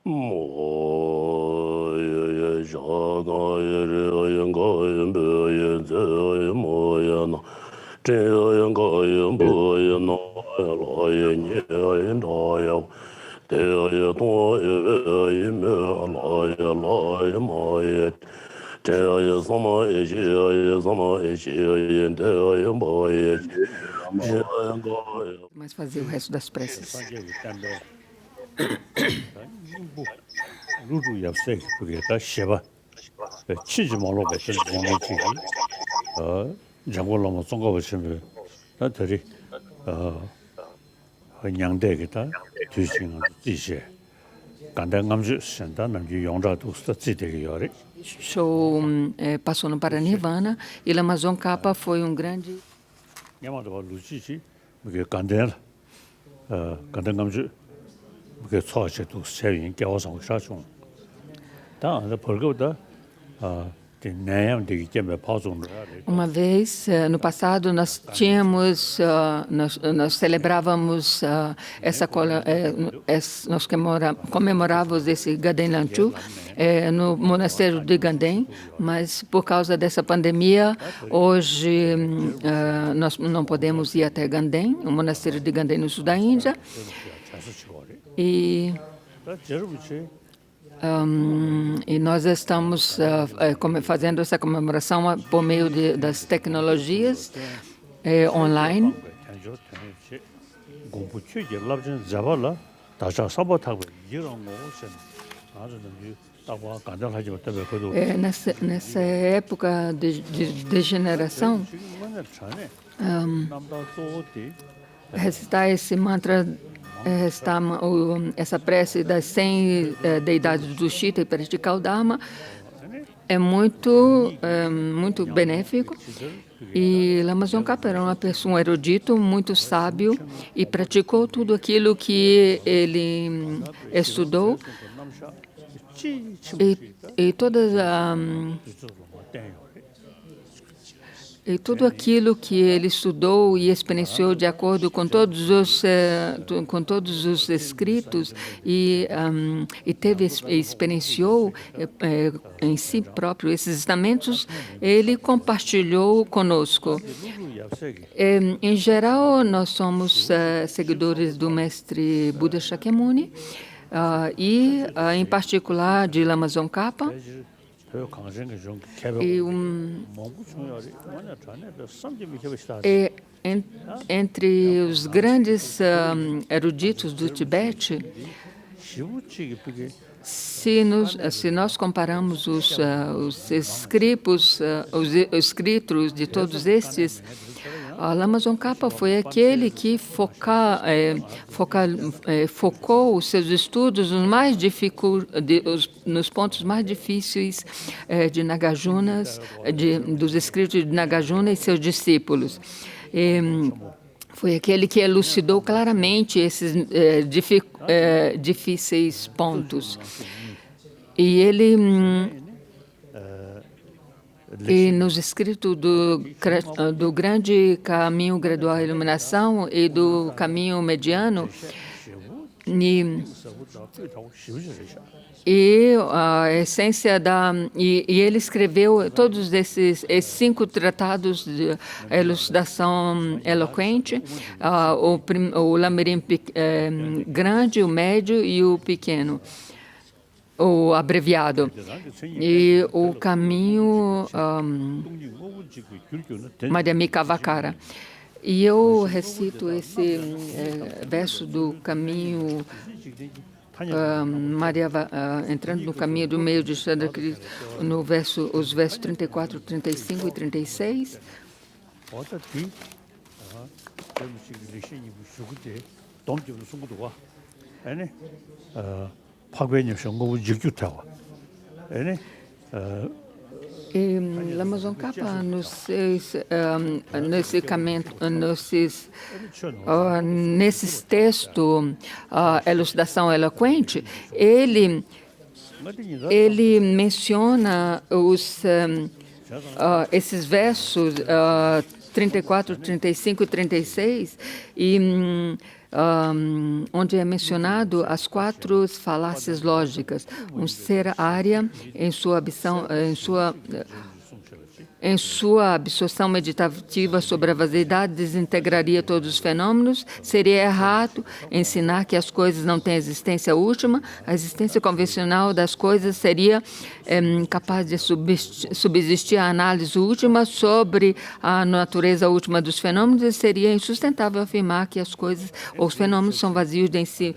mo ye ja ga ye re yen ga yen be ye ze ye mo ye na zhe yen ga yen bo ye na ye la ye ni ye da ye de ye do ye ye me la ye ma ye zhe ye sama ye xi ye sama ye xi ye de ye mo ye zhe yen ga ye Mas fazer o resto das preces. 산제고 담배 다 인부 루루 yapsek 그게 다 쉐바 치지 말로 배틀 진행치기 장고로만 송거 보시면 다 들이 양대기다 주신은 지시 간단감주 선단은 용자도 스타지되게 요리 Show passou no Paranirvana e Lama Tsongkhapa foi um grande 야마도 루지지 그게 간단 간단감주 그게 초아체도 세인 겨워서 사중 다 벌거다 Uma vez, no passado, nós tínhamos, nós celebrávamos nós comemorávamos esse Ganden Lanchu no monastério de Ganden, mas por causa dessa pandemia, hoje nós não podemos ir até Ganden, o monastério de Ganden no sul da Índia. E nós estamos fazendo essa comemoração por meio das tecnologias online. Nessa época de degeneração, recitar esse mantra, essa prece das 100 deidades do Shita e praticar o Dharma é muito benéfico. E Lama Tsongkhapa era um erudito muito sábio e praticou tudo aquilo que ele estudou e tudo aquilo que ele estudou e experienciou de acordo com todos os escritos e experienciou em si próprio esses ensinamentos, ele compartilhou conosco. Em geral, nós somos seguidores do mestre Buda Shakyamuni e, em particular, de Lama Tsongkhapa. Entre os grandes eruditos do Tibete, se nós comparamos os escritos de todos estes, Lama Tsongkhapa foi aquele que focou os seus estudos nos pontos mais difíceis de Nagarjunas, dos escritos de Nagarjuna e seus discípulos. Foi aquele que elucidou claramente esses difíceis pontos. E nos escritos do grande caminho gradual à iluminação e do caminho mediano, e a essência e ele escreveu todos esses 5 tratados de elucidação eloquente, o Lamirim grande, o médio e o pequeno, o abreviado, e o caminho Madhyamika-Vakara. E eu recito esse verso do caminho entrando no caminho do meio de Chandrakiri, os versos 34, 35 e 36. E Lama Tsongkhapa, nesses textos, elucidação eloquente, ele menciona esses versos 34, 35 e 36, e onde é mencionado as 4 falácias lógicas. Um ser área em sua absorção meditativa sobre a vaziedade, desintegraria todos os fenômenos. Seria errado ensinar que as coisas não têm existência última. A existência convencional das coisas seria capaz de subsistir a análise última sobre a natureza última dos fenômenos, e seria insustentável afirmar que as coisas ou os fenômenos são vazios de si,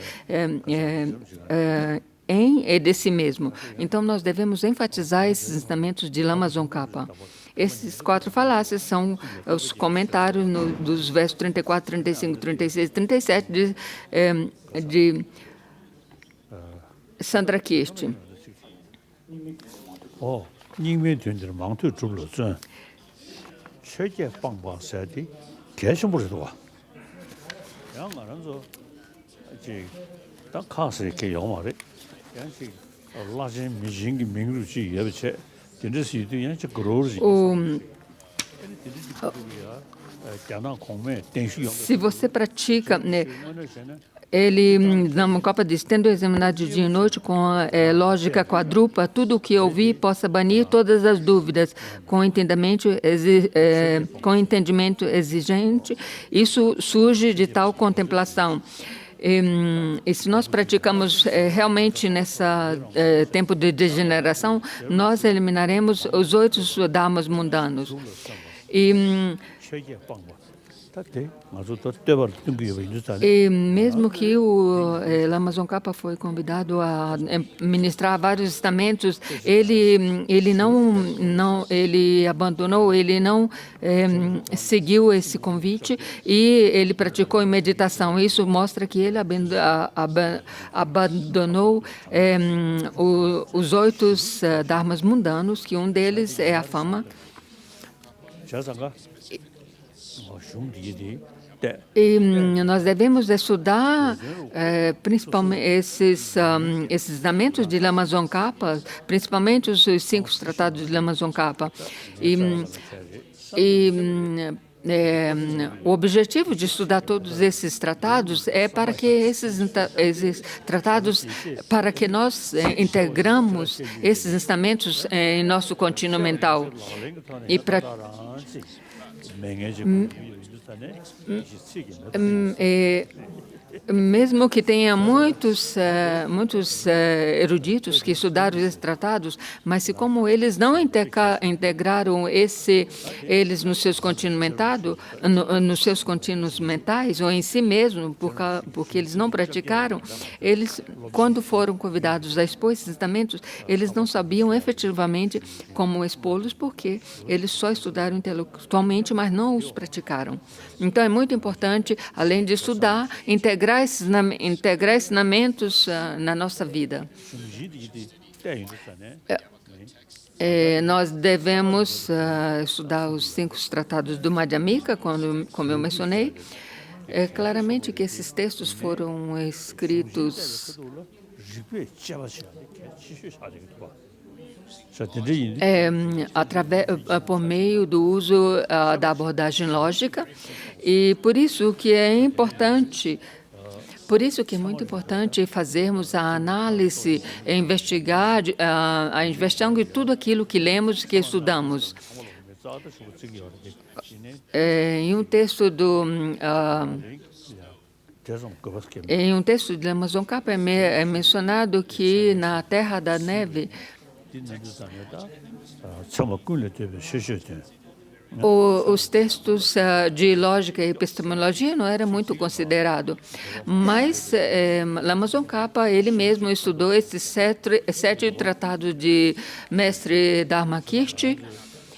em e de si mesmo. Então, nós devemos enfatizar esses ensinamentos de Lama Tsongkhapa. Esses 4 falácias são os comentários dos versos 34, 35, 36 e 37 de Sandrakirti. 닝매된들 망토 줄로전 최제 빵바사디 개심부르도와 양아는서 이제 딱 가서 이렇게 영화를 양식 라진 미징기 민루지 예베체 진짜시도 양식 그로르지 Se você pratica, né, ele, na Copa diz, tendo examinado de dia e noite com lógica quadrupla, tudo o que ouvir possa banir todas as dúvidas, com entendimento exigente, isso surge de tal contemplação. E se nós praticamos realmente nessa tempo de degeneração, nós eliminaremos os 8 dharmas mundanos. E mesmo que o Lama Tsongkhapa foi convidado a ministrar vários estamentos, ele abandonou, ele não seguiu esse convite e ele praticou em meditação. Isso mostra que ele abandonou os 8 dharmas mundanos, que um deles é a fama. E nós devemos estudar principalmente esses ensinamentos de Lama Tsongkhapa, principalmente os 5 tratados de Lama Tsongkhapa. O objetivo de estudar todos esses tratados é para que esses tratados, para que nós integramos esses ensinamentos em nosso contínuo mental. E para mesmo que tenha muitos eruditos que estudaram esses tratados, mas se como eles não integraram eles nos seus contínuos mentais ou em si mesmo, porque eles não praticaram, eles, quando foram convidados a expor esses ensinamentos, eles não sabiam efetivamente como expô-los, porque eles só estudaram intelectualmente, mas não os praticaram. Então, é muito importante, além de estudar, integrar ensinamentos na nossa vida. Nós devemos estudar os 5 tratados do Madhyamika, como eu mencionei. Claramente que esses textos foram escritos por meio do uso da abordagem lógica, e por isso que é importante. Por isso que é muito importante fazermos a análise, investigar a investigação de tudo aquilo que lemos, que estudamos. Em um texto de Lama Tsongkhapa é mencionado que na Terra da Neve os textos de lógica e epistemologia não eram muito considerados, mas Lama Tsongkhapa, ele mesmo estudou esses 7 tratados de mestre Dharmakirti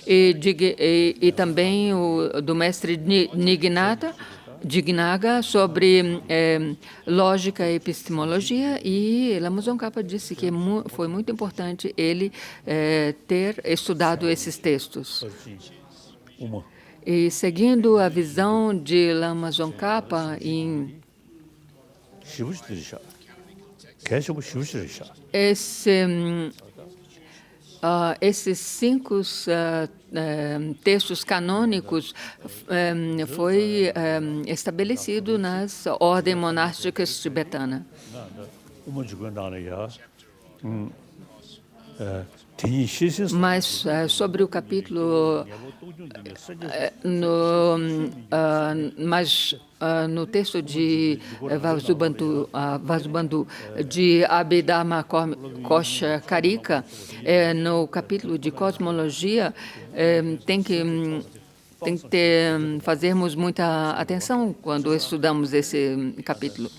e também o do mestre Dignaga sobre lógica e epistemologia, e Lama Tsongkhapa disse que foi muito importante ele ter estudado esses textos. E seguindo a visão de Lama Tsongkhapa esses 5 textos canônicos foi estabelecido nas ordens monásticas tibetanas. Mas sobre o capítulo, no texto de Vasubandhu de Abhidharma Kosha Karika, no capítulo de cosmologia, tem que fazermos muita atenção quando estudamos esse capítulo.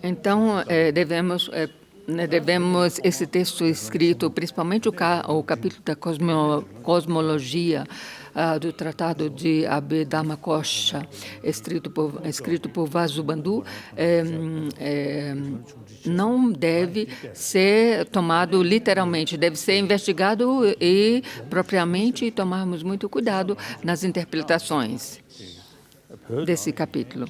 Então, devemos esse texto escrito, principalmente o capítulo da cosmologia, do Tratado de Abhidharma Kosha, escrito por Vasubandhu, não deve ser tomado literalmente, deve ser investigado e propriamente tomarmos muito cuidado nas interpretações desse capítulo.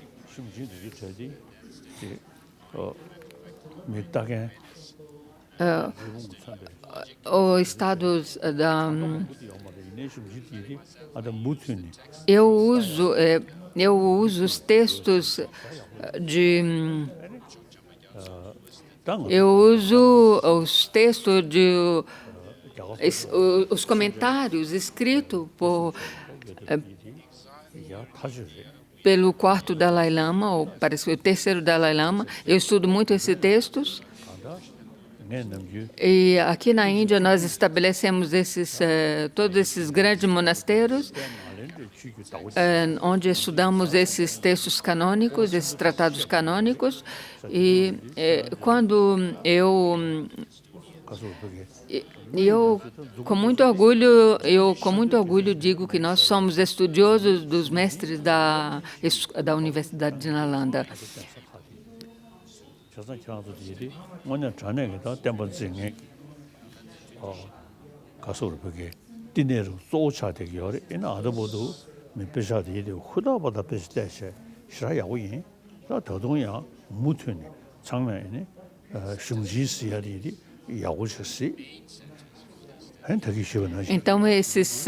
O estado da... Eu uso os textos de... Eu uso os textos de... os comentários escritos pelo 4º Dalai Lama, ou parece que o 3º Dalai Lama. Eu estudo muito esses textos. E aqui na Índia nós estabelecemos todos esses grandes monastérios, onde estudamos esses textos canônicos, esses tratados canônicos. E quando eu com muito orgulho digo que nós somos estudiosos dos mestres da Universidade de Nalanda. Então, esses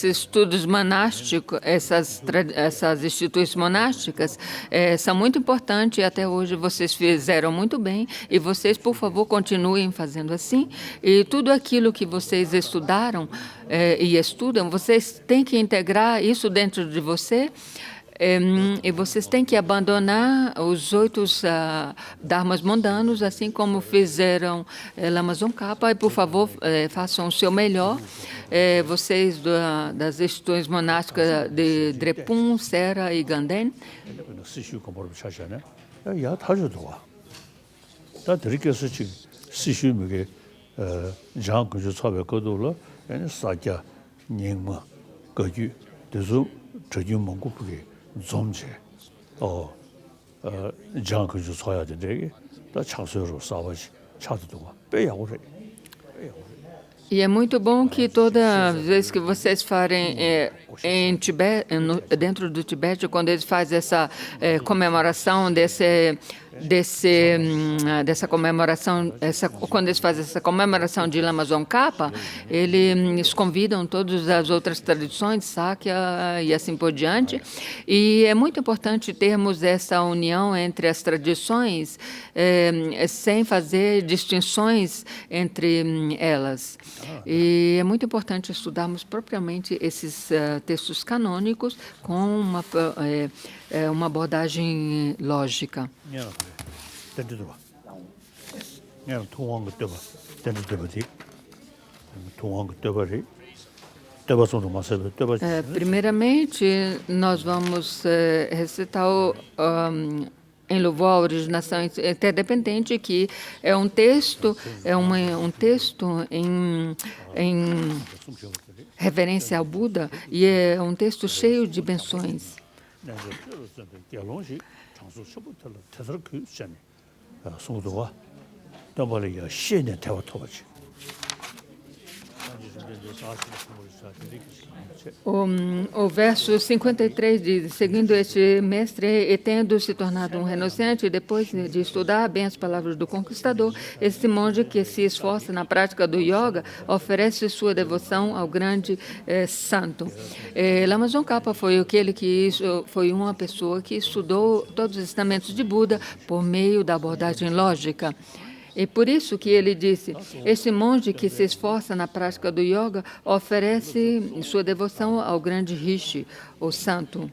estudos monásticos, essas instituições monásticas são muito importantes e até hoje vocês fizeram muito bem e vocês, por favor, continuem fazendo assim. E tudo aquilo que vocês estudaram e estudam, vocês têm que integrar isso dentro de você. E vocês têm que abandonar os 8 dharmas mundanos, assim como fizeram Lama Tsongkhapa, e, por favor, façam o seu melhor. Vocês das instituições monásticas de Drepung, Sera e Ganden. E é muito bom que toda vez que vocês farem em Tibete, dentro do Tibete, quando eles fazem essa comemoração dessa comemoração, quando eles fazem essa comemoração de Lama Tsongkhapa, eles convidam todas as outras tradições, Sakya e assim por diante. E é muito importante termos essa união entre as tradições, sem fazer distinções entre elas. E é muito importante estudarmos propriamente esses textos canônicos com uma abordagem lógica. Primeiramente, nós vamos recitar em louvor à originação interdependente, que é um texto, um texto em reverência ao Buda, e é um texto cheio de benções. O verso 53 diz: seguindo este mestre e tendo se tornado um renunciante, depois de estudar bem as palavras do conquistador, este monge que se esforça na prática do yoga oferece sua devoção ao grande santo. Lama Tsongkhapa foi uma pessoa que estudou todos os ensinamentos de Buda por meio da abordagem lógica. E por isso que ele disse, esse monge que se esforça na prática do yoga oferece sua devoção ao grande Rishi, o santo.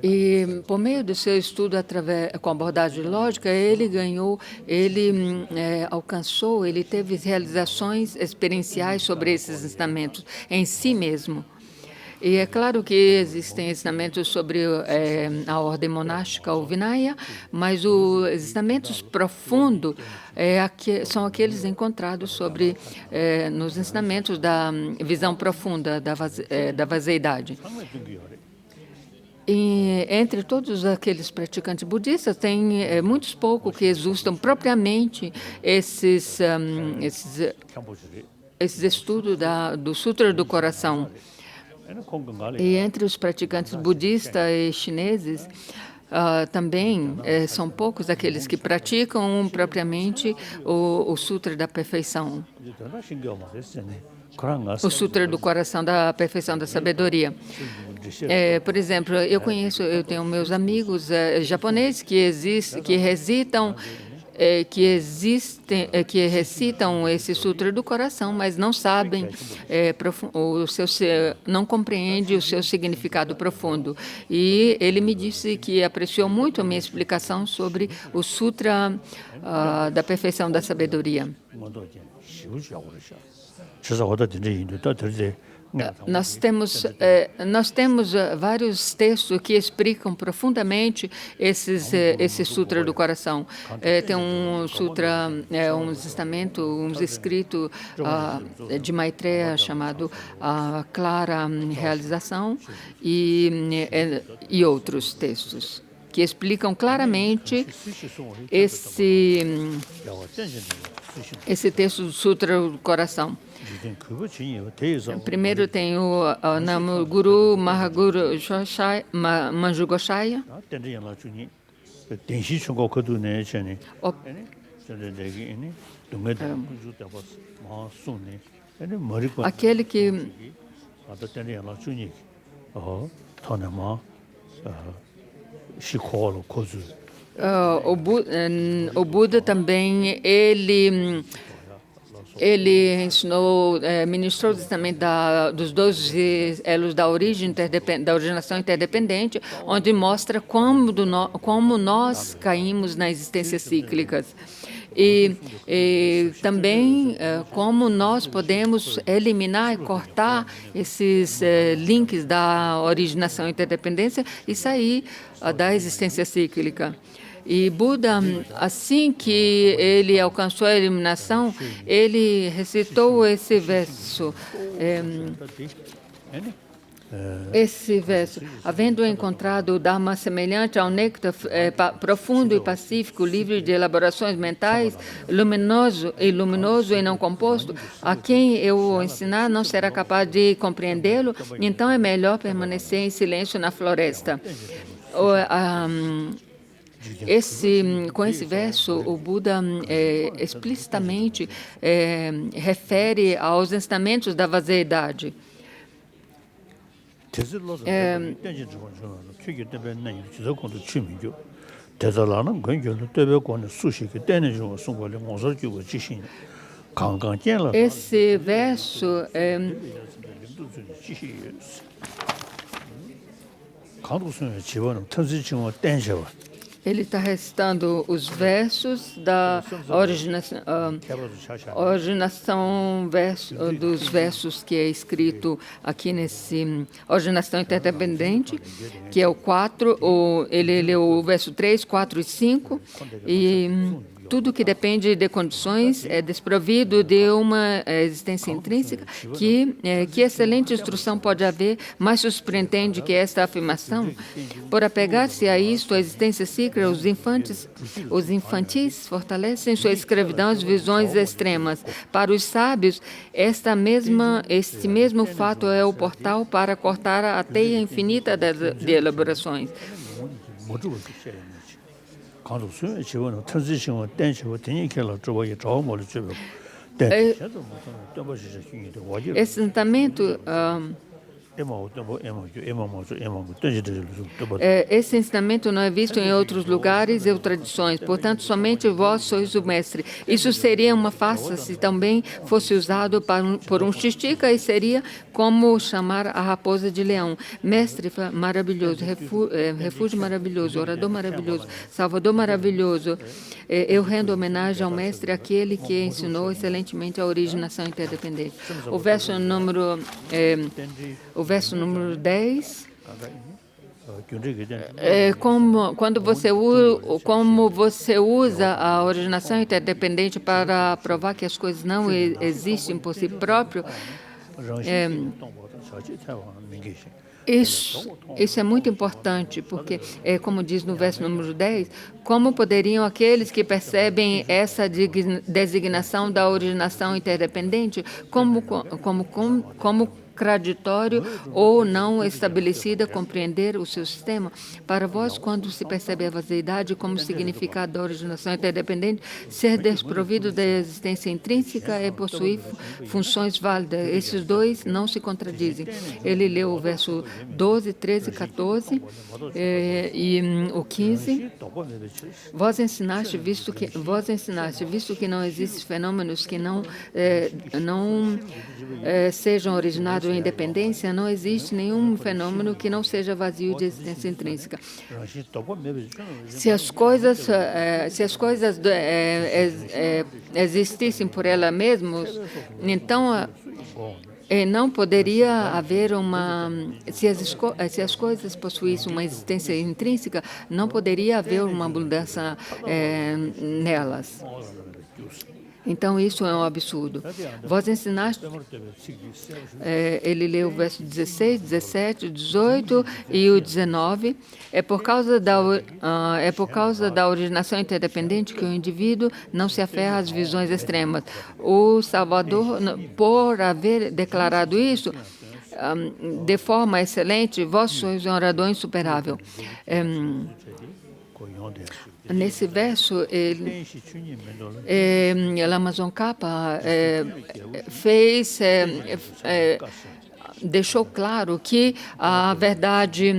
E por meio do seu estudo com abordagem lógica, ele alcançou, ele teve realizações experienciais sobre esses ensinamentos em si mesmo. E é claro que existem ensinamentos sobre a ordem monástica ou Vinaya, mas os ensinamentos profundos são aqueles encontrados nos ensinamentos da visão profunda da vazeidade. E entre todos aqueles praticantes budistas, tem muitos poucos que exustam propriamente esses estudos do Sutra do Coração. E entre os praticantes budistas e chineses, também são poucos aqueles que praticam propriamente o Sutra da Perfeição, o Sutra do Coração da Perfeição da Sabedoria. Por exemplo, eu tenho meus amigos japoneses que recitam esse Sutra do Coração, mas não sabem, não compreendem o seu significado profundo. E ele me disse que apreciou muito a minha explicação sobre o Sutra da Perfeição da Sabedoria. Nós temos vários textos que explicam profundamente esse Sutra do Coração. Tem um Sutra, um escrito de Maitreya chamado A Clara Realização e outros textos que explicam claramente esse texto do Sutra do Coração. Primeiro tem o Guru Mahaguru Manjugoshaya. Aquele que o Buda também, ele ensinou, ministrou também dos 12 elos da originação interdependente, onde mostra como nós caímos nas existências cíclicas. E também como nós podemos eliminar e cortar esses links da originação e interdependência e sair da existência cíclica. E Buda, assim que ele alcançou a eliminação, ele recitou esse verso. Havendo encontrado o Dharma semelhante ao néctar profundo e pacífico, livre de elaborações mentais, luminoso e não composto, a quem eu o ensinar não será capaz de compreendê-lo, então é melhor permanecer em silêncio na floresta. Com esse verso, o Buda explicitamente refere aos ensinamentos da vazeidade. Esse verso ele está recitando os versos da originação dos versos que é escrito aqui nesse originação interdependente, que é o 4, ele leu o verso 3, 4 e 5, e tudo que depende de condições é desprovido de uma existência intrínseca. Que excelente instrução pode haver, mais surpreendente que esta afirmação? Por apegar-se a isto, a existência cíclica, os infantis fortalecem sua escravidão às visões extremas. Para os sábios, este mesmo fato é o portal para cortar a teia infinita de elaborações. Esse ensinamento esse ensinamento não é visto em outros lugares ou tradições, portanto, somente vós sois o mestre. Isso seria uma farsa se também fosse usado por um xixtica e seria como chamar a raposa de leão. Mestre maravilhoso, refúgio maravilhoso, orador maravilhoso, salvador maravilhoso. Eu rendo homenagem ao mestre, aquele que ensinou excelentemente a originação interdependente. O verso número 10, quando você usa a originação interdependente para provar que as coisas não existem por si próprio, isso é muito importante, porque, como diz no verso número 10, como poderiam aqueles que percebem essa designação da originação interdependente como contraditório ou não estabelecida, compreender o seu sistema? Para vós, quando se percebe a vaziedade como significado da originação interdependente, ser desprovido da existência intrínseca é possuir funções válidas. Esses dois não se contradizem. Ele leu o verso 12, 13, 14 e o 15. Vós ensinaste, visto que não existem fenômenos que não sejam originados em independência, não existe nenhum fenômeno que não seja vazio de existência intrínseca. Se as coisas existissem por elas mesmas, então não poderia haver uma... Se as coisas possuíssem uma existência intrínseca, não poderia haver uma mudança nelas. Então, isso é um absurdo. Vós ensinaste... ele leu o verso 16, 17, 18 e o 19. É por causa da originação interdependente que o indivíduo não se aferra às visões extremas. O Salvador, por haver declarado isso, de forma excelente, vós sois um orador insuperável. Nesse verso, Lama Tsongkhapa deixou claro que a verdade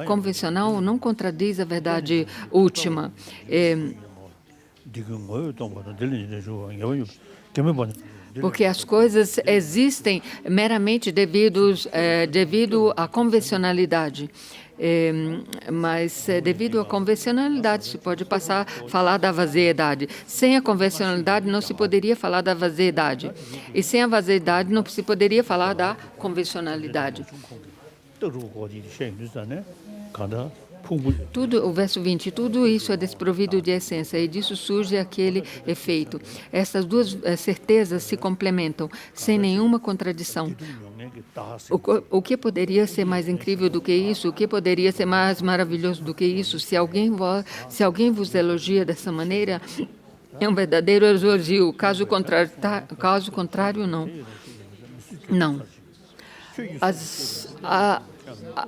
convencional não contradiz a verdade última. Porque as coisas existem meramente devido à convencionalidade. Mas devido à convencionalidade se pode falar da vaziedade. Sem a convencionalidade não se poderia falar da vaziedade. E sem a vaziedade não se poderia falar da convencionalidade. O verso 20, tudo isso é desprovido de essência e disso surge aquele efeito. Essas duas certezas se complementam, sem nenhuma contradição. O que poderia ser mais incrível do que isso? O que poderia ser mais maravilhoso do que isso? Se alguém vos elogia dessa maneira, é um verdadeiro elogio. Caso contrário, não. Não.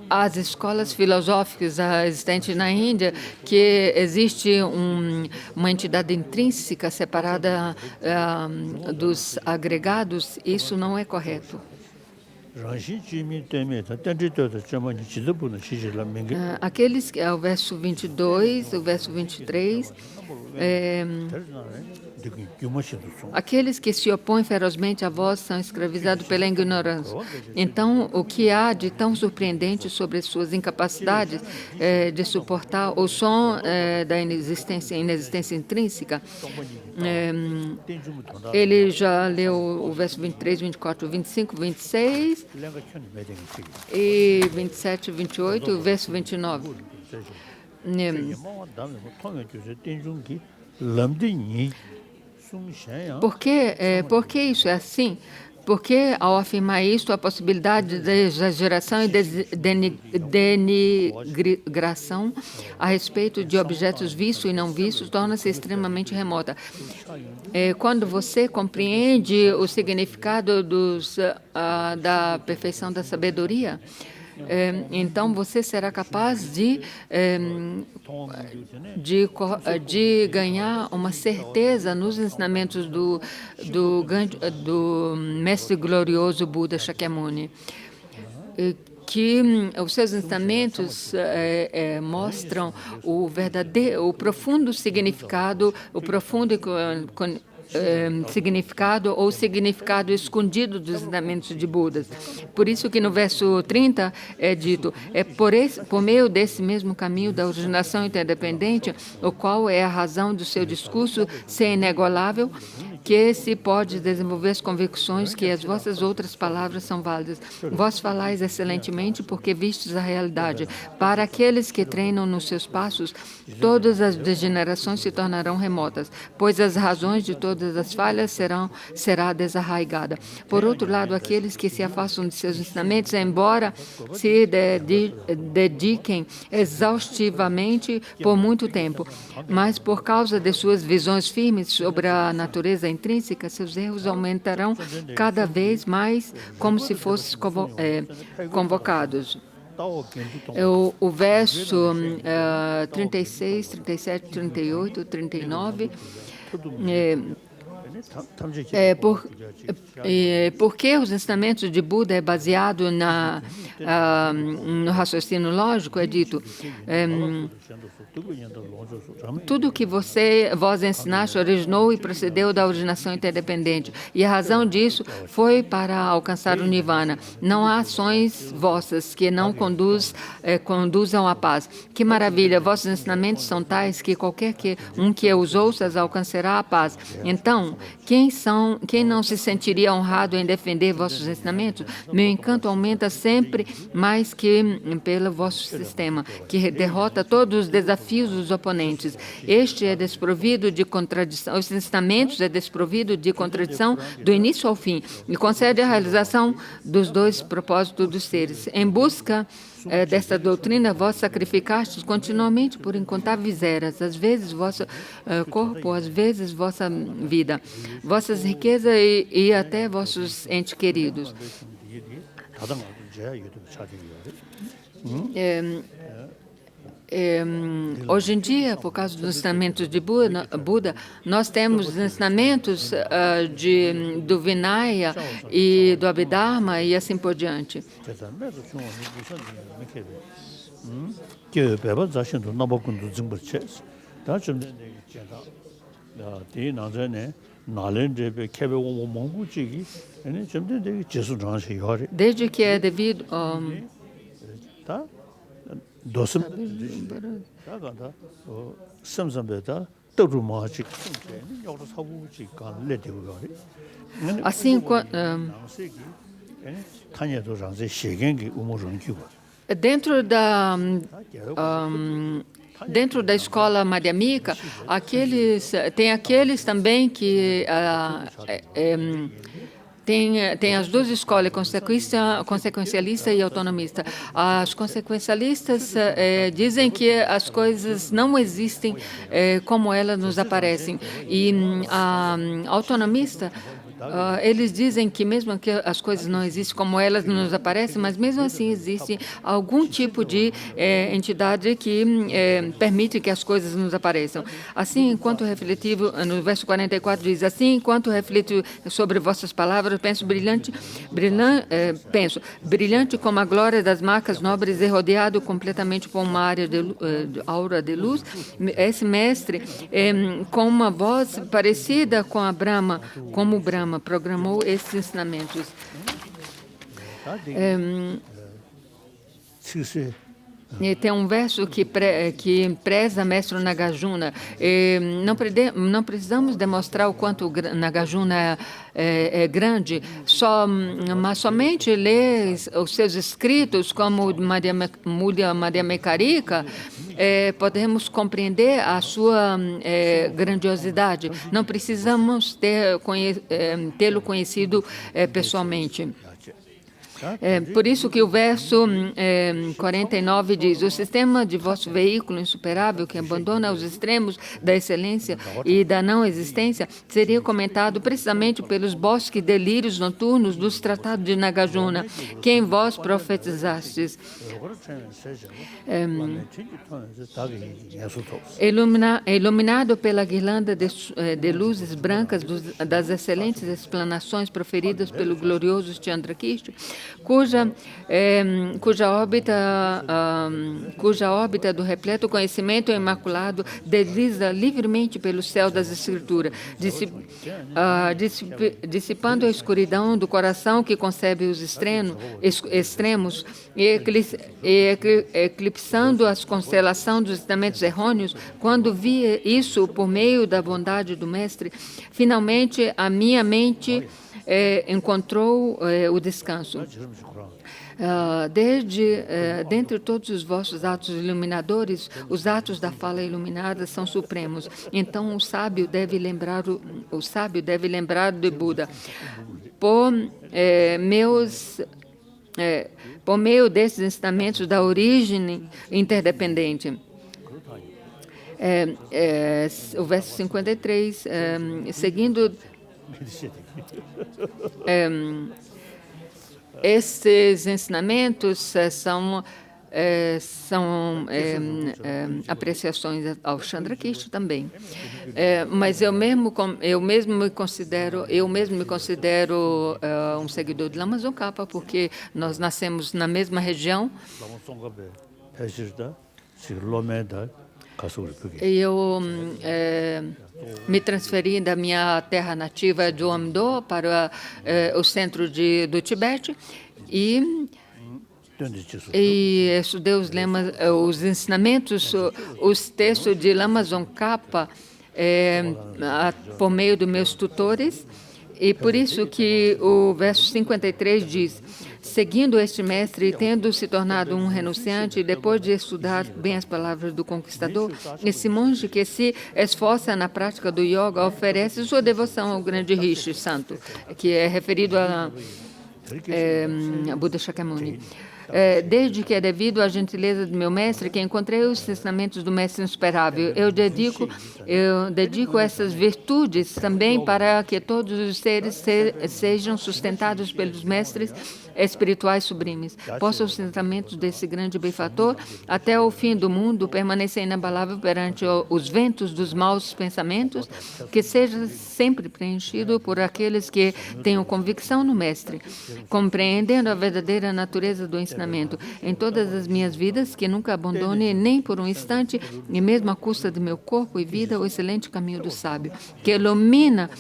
As escolas filosóficas existentes na Índia, que existe uma entidade intrínseca separada dos agregados, isso não é correto. Aqueles que é o verso 22, o verso 23, aqueles que se opõem ferozmente a vós são escravizados pela ignorância. Então, o que há de tão surpreendente sobre suas incapacidades de suportar o som da inexistência intrínseca? Ele já leu o verso 23, 24, 25, 26 e 27, 28, o verso 29. Por que isso é assim? Porque, ao afirmar isso, a possibilidade de exageração e denigração a respeito de objetos vistos e não vistos torna-se extremamente remota. Quando você compreende o significado da perfeição da sabedoria, então você será capaz de ganhar uma certeza nos ensinamentos do mestre glorioso Buda Shakyamuni, que os seus ensinamentos mostram o profundo significado, significado ou significado escondido dos ensinamentos de Buda. Por isso que no verso 30 é dito, por meio desse mesmo caminho da originação interdependente, o qual é a razão do seu discurso ser inigualável, que se pode desenvolver as convicções que as vossas outras palavras são válidas. Vós falais excelentemente porque vistes a realidade. Para aqueles que treinam nos seus passos, todas as degenerações se tornarão remotas, pois as razões de todas as falhas será desarraigada. Por outro lado, aqueles que se afastam de seus ensinamentos, embora se dediquem exaustivamente por muito tempo, mas por causa de suas visões firmes sobre a natureza intrínseca, seus erros aumentarão cada vez mais como se fossem convocados. O verso 36, 37, 38, 39... porque os ensinamentos de Buda é baseado no raciocínio lógico, é dito, tudo que vós ensinaste originou e procedeu da originação interdependente, e a razão disso foi para alcançar o Nirvana. Não há ações vossas que não conduzam à paz. Que maravilha! Vossos ensinamentos são tais que qualquer que os ouça alcançará a paz. Então, quem não se sentiria honrado em defender vossos ensinamentos? Meu encanto aumenta sempre mais que pelo vosso sistema, que derrota todos os desafios dos oponentes. Este é desprovido de contradição, os ensinamentos é desprovido de contradição do início ao fim, e concede a realização dos dois propósitos dos seres. Em busca desta doutrina, vós sacrificastes continuamente por incontáveis eras, às vezes vosso corpo, às vezes vossa vida, vossas riquezas e até vossos entes queridos. Hoje em dia, por causa dos ensinamentos de Buda, nós temos os ensinamentos do Vinaya e do Abhidharma e assim por diante. Desde que é devido assim, dentro da escola madhyamika, tem aqueles também que tem as duas escolas, consequencialista e autonomista. As consequencialistas dizem que as coisas não existem como elas nos aparecem. E a autonomista, eles dizem que mesmo que as coisas não existem como elas nos aparecem, mas mesmo assim existe algum tipo de entidade que permite que as coisas nos apareçam. Assim, enquanto refletivo, no verso 44 diz, assim, enquanto reflito sobre vossas palavras, penso brilhante como a glória das marcas nobres e rodeado completamente por uma área de aura de luz. Esse mestre, com uma voz parecida com a Brahma, como o Brahma, programou esses ensinamentos. E tem um verso que preza Mestre Nagarjuna. Não precisamos demonstrar o quanto Nagarjuna é grande, mas somente ler os seus escritos, como Mudya Madhyamekarika, podemos compreender a sua grandiosidade. Não precisamos tê-lo conhecido pessoalmente. Por isso que o verso 49 diz: o sistema de vosso veículo insuperável que abandona os extremos da excelência e da não existência seria comentado precisamente pelos bosques delírios noturnos dos tratados de Nagarjuna, que em vós profetizastes. Iluminado pela guirlanda de luzes brancas das excelentes explanações proferidas pelo glorioso Chandrakishti, cuja órbita do repleto conhecimento imaculado desliza livremente pelo céu das Escrituras, dissipando a escuridão do coração que concebe os extremos e eclipsando as constelações dos ensinamentos errôneos. Quando vi isso por meio da bondade do Mestre, finalmente a minha mente encontrou o descanso. Dentre todos os vossos atos iluminadores, os atos da fala iluminada são supremos. Então o sábio deve lembrar de Buda. Por meio desses ensinamentos da origem interdependente. O verso 53, seguindo esses ensinamentos são apreciações ao Chandrakishti também. Mas eu mesmo me considero um seguidor de Lama Tsongkhapa, porque nós nascemos na mesma região. E eu me transferi da minha terra nativa de Amdo para o centro do Tibete e estudei os ensinamentos, os textos de Lama Tsongkhapa por meio dos meus tutores. E por isso que o verso 53 diz: seguindo este mestre e tendo se tornado um renunciante, depois de estudar bem as palavras do conquistador, esse monge que se esforça na prática do yoga oferece sua devoção ao grande Rishi Santo, que é referido a Buda Shakyamuni. Desde que é devido à gentileza do meu mestre que encontrei os ensinamentos do mestre insuperável, eu dedico essas virtudes também para que todos os seres sejam sustentados pelos mestres espirituais sublimes. Possa os ensinamentos desse grande benfeitor até o fim do mundo permanecer inabalável perante os ventos dos maus pensamentos, que seja sempre preenchido por aqueles que tenham convicção no mestre, compreendendo a verdadeira natureza do ensinamento em todas as minhas vidas, que nunca abandone nem por um instante, e mesmo à custa de meu corpo e vida, o excelente caminho do sábio, que ilumina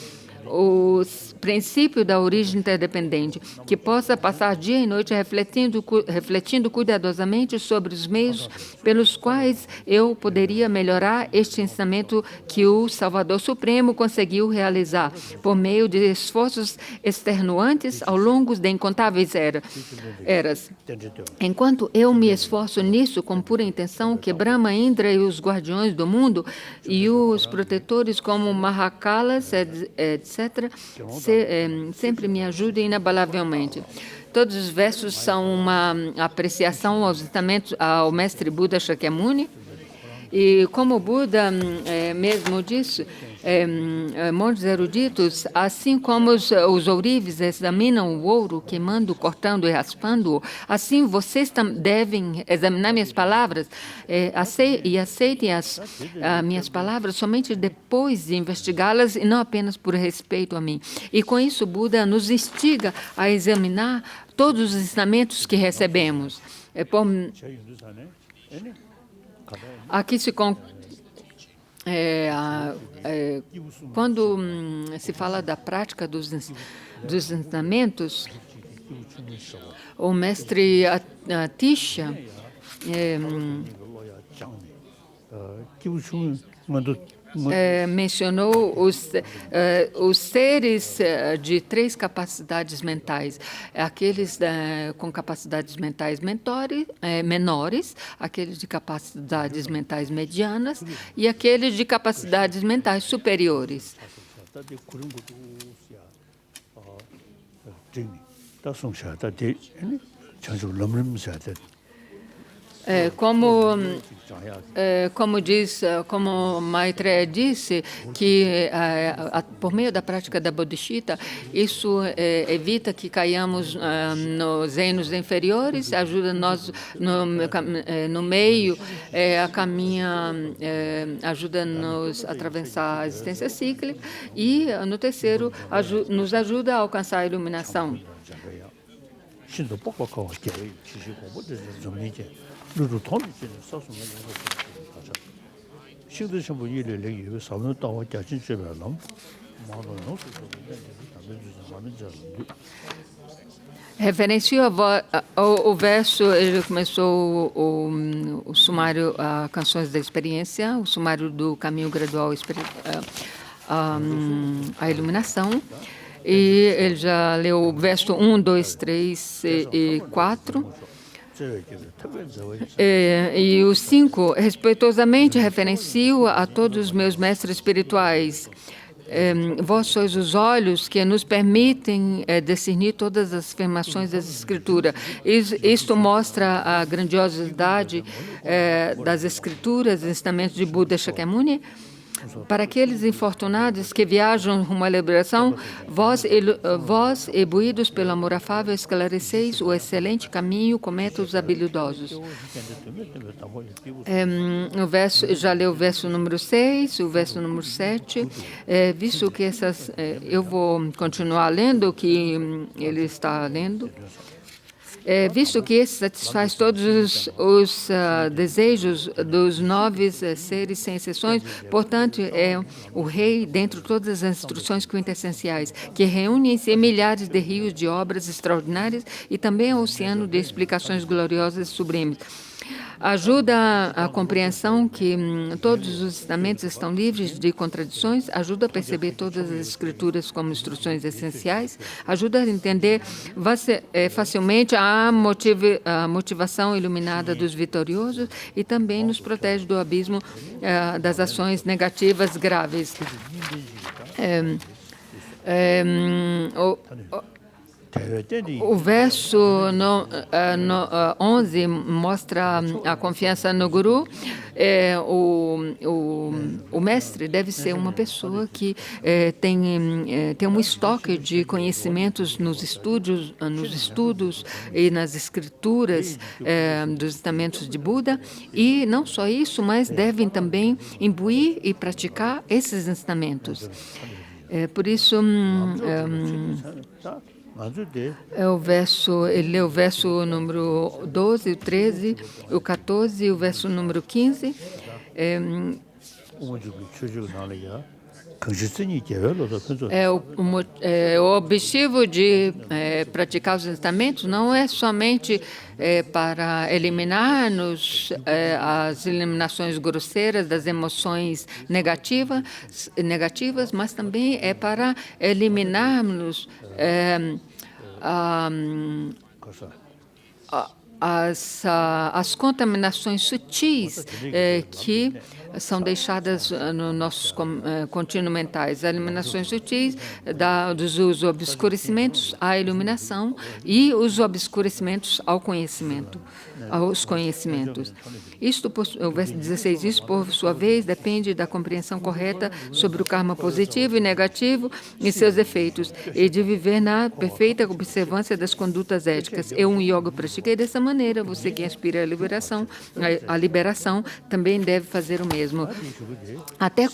os princípios da origem interdependente, que possa passar dia e noite refletindo cuidadosamente sobre os meios pelos quais eu poderia melhorar este ensinamento que o Salvador Supremo conseguiu realizar, por meio de esforços extenuantes ao longo de incontáveis eras. Enquanto eu me esforço nisso com pura intenção, que Brahma, Indra e os guardiões do mundo e os protetores como Mahakalas, etc., sempre me ajudem inabalavelmente. Todos os versos são uma apreciação aos ensinamentos ao mestre Buda Shakyamuni. E como o Buda mesmo disse, monges eruditos, assim como os ourives examinam o ouro, queimando, cortando e raspando-o, assim vocês devem examinar minhas palavras e aceitem as minhas palavras somente depois de investigá-las e não apenas por respeito a mim. E com isso, Buda nos instiga a examinar todos os ensinamentos que recebemos. Aqui quando se fala da prática dos ensinamentos, o mestre Atisha mencionou os seres de 3 capacidades mentais, aqueles com capacidades mentais menores, aqueles de capacidades mentais medianas e aqueles de capacidades mentais superiores. Como Maitreya disse, que por meio da prática da Bodhicitta, isso evita que caiamos nos reinos inferiores, ajuda nós no meio, ajuda-nos a atravessar a existência cíclica e, no terceiro, nos ajuda a alcançar a iluminação. Referencio o verso, ele começou o sumário Canções da Experiência, o sumário do Caminho Gradual à Iluminação, e ele já leu o verso 1, 2, 3 e 4. E o 5, respeitosamente referencio a todos os meus mestres espirituais. Vós sois os olhos que nos permitem discernir todas as afirmações das Escrituras. Isto mostra a grandiosidade das Escrituras, ensinamentos de Buda Shakyamuni. Para aqueles infortunados que viajam rumo à liberação, vós, imbuídos pelo amor afável, esclareceis o excelente caminho com métodos habilidosos. Já leu o verso número 6, o verso número 7. Visto que eu vou continuar lendo o que ele está lendo. Visto que esse satisfaz todos os desejos dos 9 seres sem exceções, portanto, é o rei dentro de todas as instruções quintessenciais, que reúne em si milhares de rios de obras extraordinárias e também o oceano de explicações gloriosas e sublimes. Ajuda a compreensão que todos os ensinamentos estão livres de contradições, ajuda a perceber todas as escrituras como instruções essenciais, ajuda a entender facilmente a motivação iluminada dos vitoriosos e também nos protege do abismo das ações negativas graves. O verso 11 mostra a confiança no Guru. O mestre deve ser uma pessoa que tem um estoque de conhecimentos nos estudos e nas escrituras dos ensinamentos de Buda. E não só isso, mas devem também imbuir e praticar esses ensinamentos. Por isso, ele leu o verso número 12, o 13, o 14 e o verso número 15. O objetivo de praticar os ensinamentos não é somente para eliminar-nos as eliminações grosseiras das emoções negativas, mas também é para eliminarmos as contaminações sutis que são deixadas nos nossos contínuos mentais. As eliminações sutis dos obscurecimentos à iluminação e os obscurecimentos aos conhecimentos. O verso 16, isso, por sua vez, depende da compreensão correta sobre o karma positivo e negativo e seus efeitos, e de viver na perfeita observância das condutas éticas. Eu, um yoga, pratiquei dessa maneira. Você que aspira à liberação também deve fazer o mesmo. Até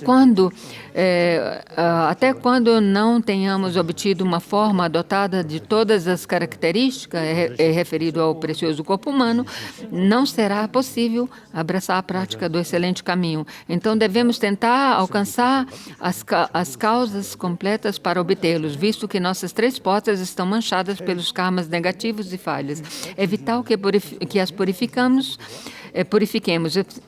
quando não tenhamos obtido uma forma adotada de todas as características referido ao precioso corpo humano, não será possível abraçar a prática do excelente caminho. Então, devemos tentar alcançar as causas completas para obtê-los, visto que nossas 3 portas estão manchadas pelos karmas negativos e falhas. É vital que as purifiquemos,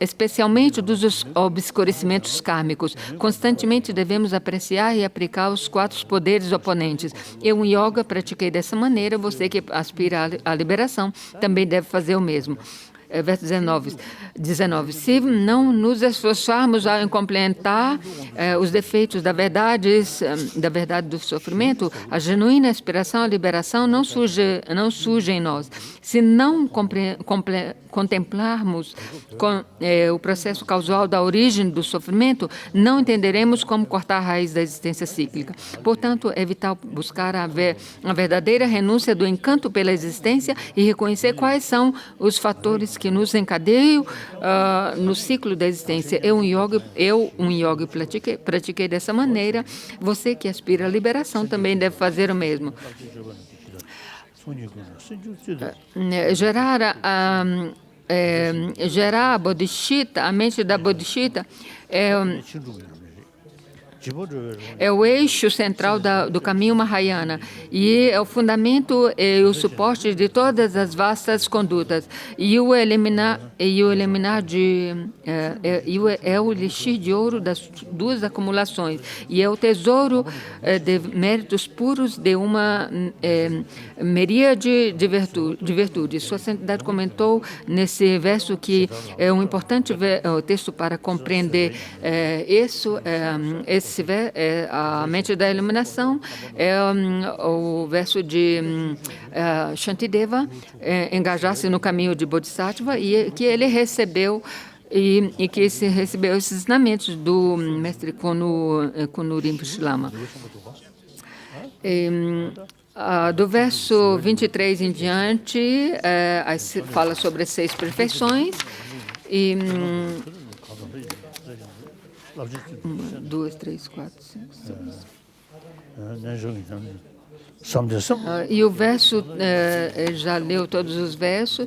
especialmente dos obscurecimentos kármicos. Constantemente devemos apreciar e aplicar os 4 poderes oponentes. Eu, em yoga, pratiquei dessa maneira. Você que aspira à liberação também deve fazer o mesmo. Verso 19. Se não nos esforçarmos em complementar os defeitos da verdade do sofrimento, a genuína aspiração à liberação não surge em nós. Se não contemplarmos o processo causal da origem do sofrimento, não entenderemos como cortar a raiz da existência cíclica. Portanto, é vital buscar a verdadeira renúncia do encanto pela existência e reconhecer quais são os fatores que nos encadeiam no ciclo da existência. Eu, um yogi, pratiquei dessa maneira. Você que aspira à liberação também deve fazer o mesmo. Gerar a bodhisattva, a mente da bodhisattva, é o eixo central do caminho Mahayana e é o fundamento e o suporte de todas as vastas condutas. E o eliminar é o elixir de ouro das 2 acumulações e é o tesouro de méritos puros de uma miríade de virtudes. Sua Santidade comentou nesse verso que é um importante texto para compreender a mente da iluminação é o verso de Shantideva, engajar-se no caminho de Bodhisattva, e que ele recebeu e que recebeu esses ensinamentos do mestre Konu Rinpoche Lama. Do verso 23 em diante, fala sobre as 6 perfeições e 1, 2, 3, 4, 5, 6. E o verso, já leu todos os versos.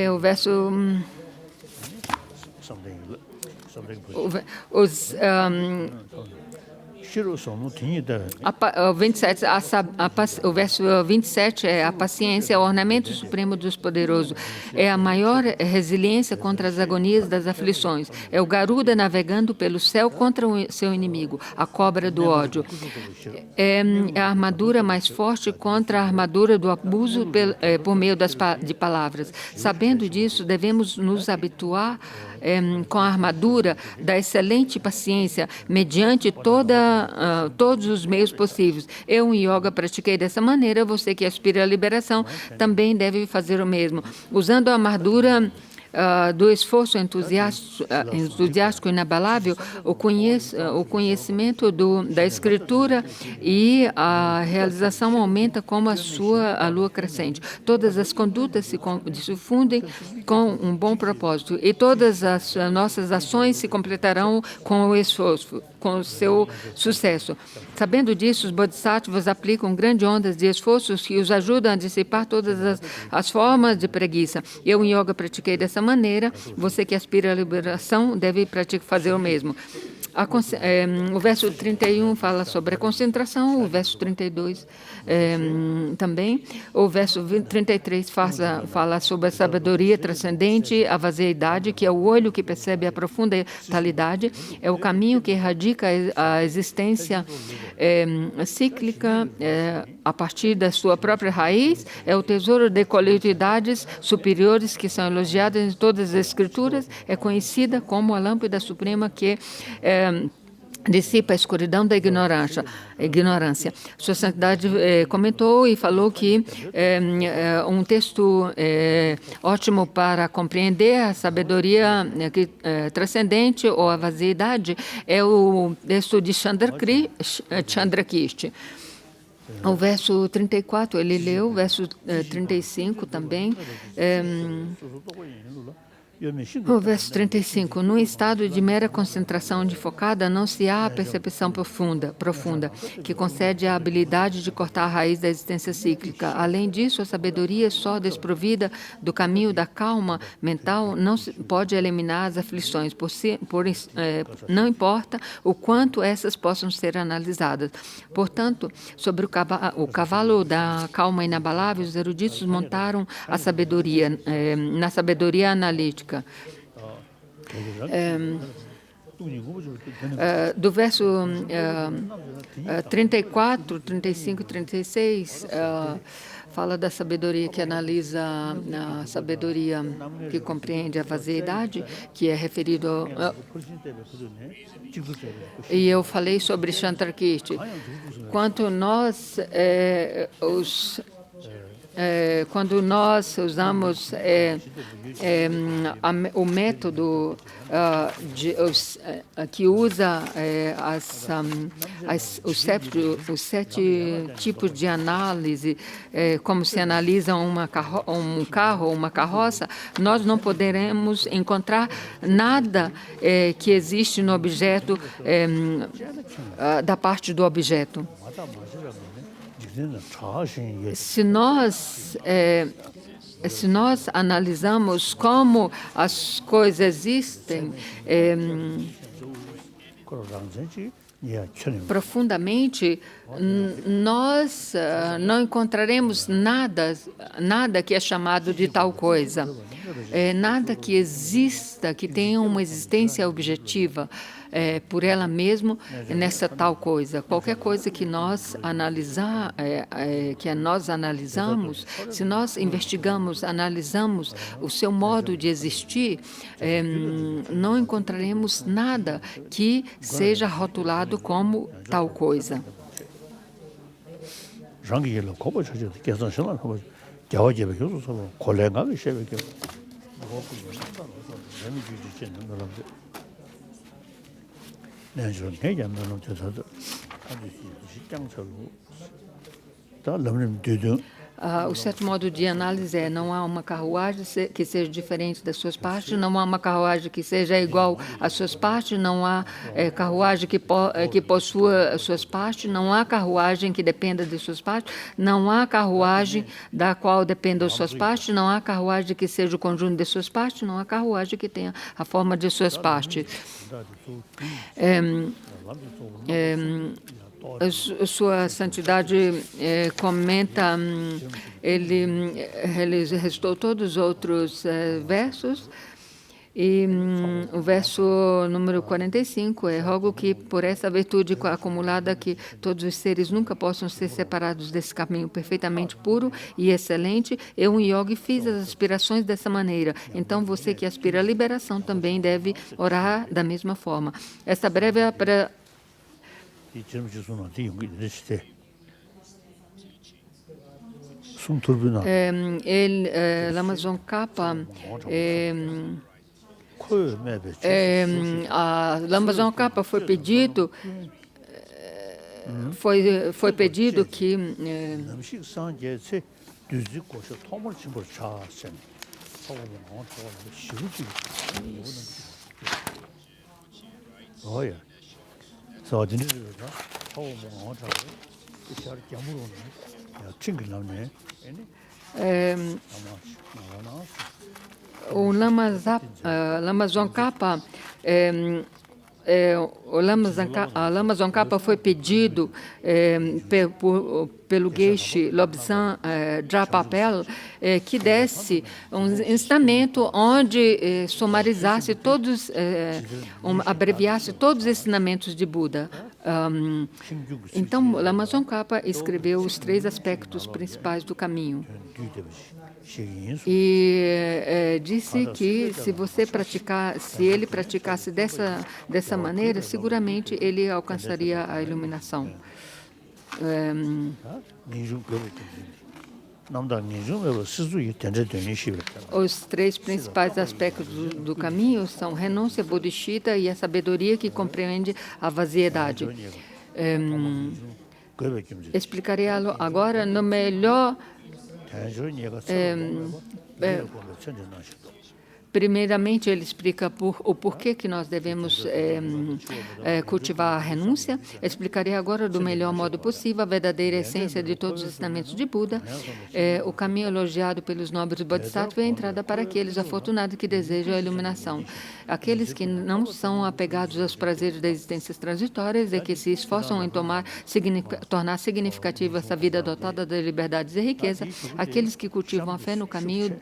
O verso. O verso 27 é a paciência, é o ornamento supremo dos poderosos. É a maior resiliência contra as agonias das aflições. É o Garuda navegando pelo céu contra o seu inimigo, a cobra do ódio. É a armadura mais forte contra a armadura do abuso por meio de palavras. Sabendo disso, devemos nos habituar com a armadura da excelente paciência, mediante todos os meios possíveis. Eu, em yoga, pratiquei dessa maneira. Você que aspira à liberação também deve fazer o mesmo. Usando a armadura do esforço entusiástico inabalável, o conhecimento da escritura e a realização aumenta como a lua crescente. Todas as condutas se fundem com um bom propósito e todas as nossas ações se completarão com o esforço, com o seu sucesso. Sabendo disso, os bodhisattvas aplicam grandes ondas de esforços que os ajudam a dissipar todas as formas de preguiça. Eu, em yoga, pratiquei dessa maneira. Você que aspira à liberação deve fazer o mesmo. O verso 31 fala sobre a concentração, o verso 32 também. O verso 33 fala sobre a sabedoria transcendente, a vaziedade, que é o olho que percebe a profunda totalidade, é o caminho que erradica a existência cíclica a partir da sua própria raiz, é o tesouro de coletividades superiores que são elogiadas em todas as escrituras, é conhecida como a lâmpada suprema que dissipa a escuridão da ignorância. Sua Santidade comentou e falou que um texto ótimo para compreender a sabedoria transcendente ou a vaziedade é o texto de Chandrakirti. O verso 34 ele leu, o verso 35 também. O verso 35. Num estado de mera concentração focada, não se há a percepção profunda, que concede a habilidade de cortar a raiz da existência cíclica. Além disso, a sabedoria só desprovida do caminho da calma mental não pode eliminar as aflições, não importa o quanto essas possam ser analisadas. Portanto, sobre o cavalo da calma inabalável, os eruditos montaram a sabedoria, na sabedoria analítica. Do verso 34, 35 e 36, fala da sabedoria que analisa a sabedoria que compreende a vaziedade, que é referido e eu falei sobre Shantarakirti. Quando nós usamos o método que usa os 7 tipos de análise, como se analisa um carro ou uma carroça, nós não poderemos encontrar nada que existe no objeto, da parte do objeto. Se nós analisamos como as coisas existem profundamente, nós não encontraremos nada que é chamado de tal coisa, nada que exista, que tenha uma existência objetiva por ela mesma nessa tal coisa. Qualquer coisa que nós analisamos, se nós investigamos, analisamos o seu modo de existir, não encontraremos nada que seja rotulado como tal coisa. O certo modo de análise é: não há uma carruagem que seja diferente das suas partes, não há uma carruagem que seja igual às suas partes, não há carruagem que possua as suas partes, não há carruagem que dependa de suas partes, não há carruagem da qual dependa das suas partes, não há carruagem que seja o conjunto de suas partes, não há carruagem que tenha a forma de suas partes. Sua Santidade comenta, ele restou todos os outros versos, e o verso número 45 é: rogo que por essa virtude acumulada que todos os seres nunca possam ser separados desse caminho perfeitamente puro e excelente. Eu, um yogi, fiz as aspirações dessa maneira. Então você que aspira à liberação também deve orar da mesma forma. Esta breve Lama Tsongkhapa, a Lama Tsongkhapa foi pedido que o Lama Tsongkhapa, a Lama Tsongkhapa foi pedido pelo Geshe Lobsang Drapapel que desse um ensinamento onde sumarizasse todos, abreviasse todos os ensinamentos de Buda. Então, Lama Tsongkhapa escreveu os 3 aspectos principais do caminho. E disse que se ele praticasse dessa maneira, seguramente ele alcançaria a iluminação. Os 3 principais aspectos do caminho são renúncia bodhisattva e a sabedoria que compreende a vaziedade. Explicarei agora no melhor Primeiramente, ele explica o porquê que nós devemos cultivar a renúncia. Explicarei agora do melhor modo possível a verdadeira essência de todos os ensinamentos de Buda. O caminho elogiado pelos nobres bodhisattvas é a entrada para aqueles afortunados que desejam a iluminação. Aqueles que não são apegados aos prazeres das existências transitórias e que se esforçam em tornar significativa essa vida dotada de liberdades e riqueza. Aqueles que cultivam a fé no caminho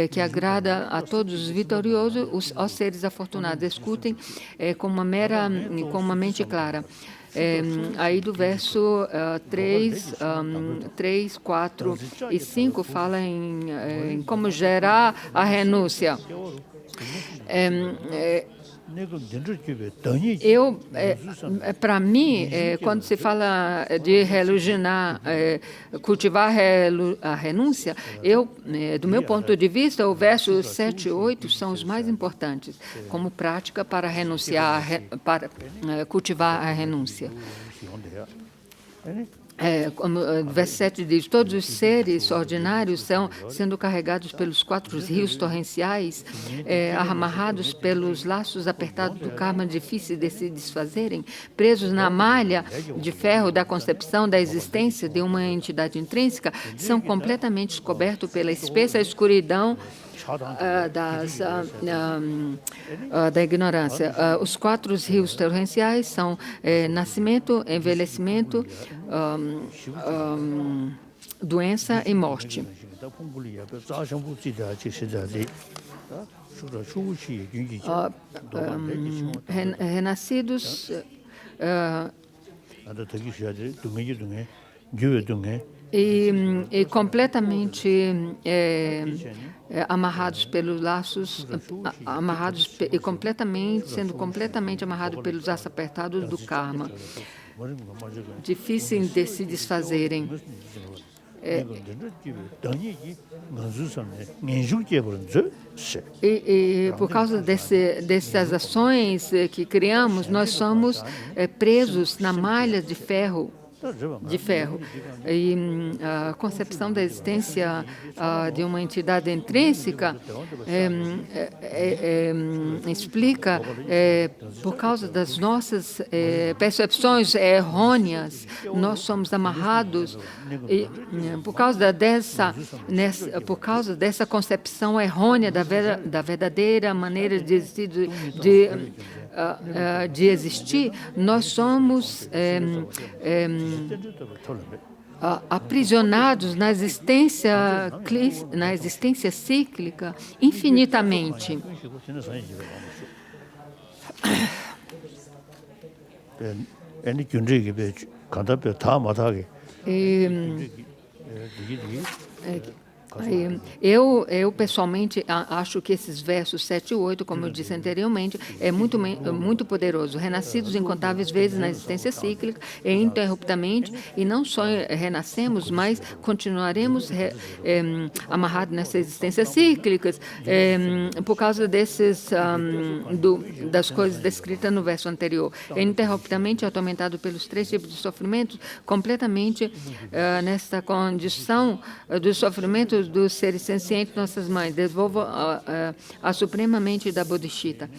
que agrada a todos os vitoriosos, aos seres afortunados. Escutem com uma mente clara. Aí do verso 3, 4 e 5 fala em como gerar a renúncia. Para mim, quando se fala de religionar, cultivar a renúncia, do meu ponto de vista, o verso 7 e 8 são os mais importantes, como prática para renunciar, para cultivar a renúncia. Como o verso 7 diz, todos os seres ordinários são sendo carregados pelos 4 rios torrenciais, amarrados pelos laços apertados do karma difíceis de se desfazerem, presos na malha de ferro da concepção da existência de uma entidade intrínseca, são completamente descobertos pela espessa escuridão da ignorância. Os 4 rios torrenciais são nascimento, envelhecimento, doença e morte. Renascidos e completamente amarrados pelos laços, sendo completamente amarrados pelos laços apertados do karma, difíceis de se desfazerem. E por causa dessas ações que criamos, nós somos presos na malha de ferro. E a concepção da existência de uma entidade intrínseca explica por causa das nossas percepções errôneas, nós somos amarrados e por causa dessa concepção errônea da verdadeira maneira de existir, nós somos aprisionados na existência cíclica infinitamente. Eu pessoalmente acho que esses versos 7 e 8, como eu disse anteriormente, é muito poderoso. Renascidos incontáveis vezes na existência cíclica e interruptamente, e não só renascemos, mas continuaremos amarrados nessas existências cíclicas por causa das coisas descritas no verso anterior. É ininterruptamente atormentado pelos 3 tipos de sofrimentos, completamente nesta condição dos sofrimentos dos seres sencientes, nossas mães. Devolvo a suprema mente da Bodhisattva.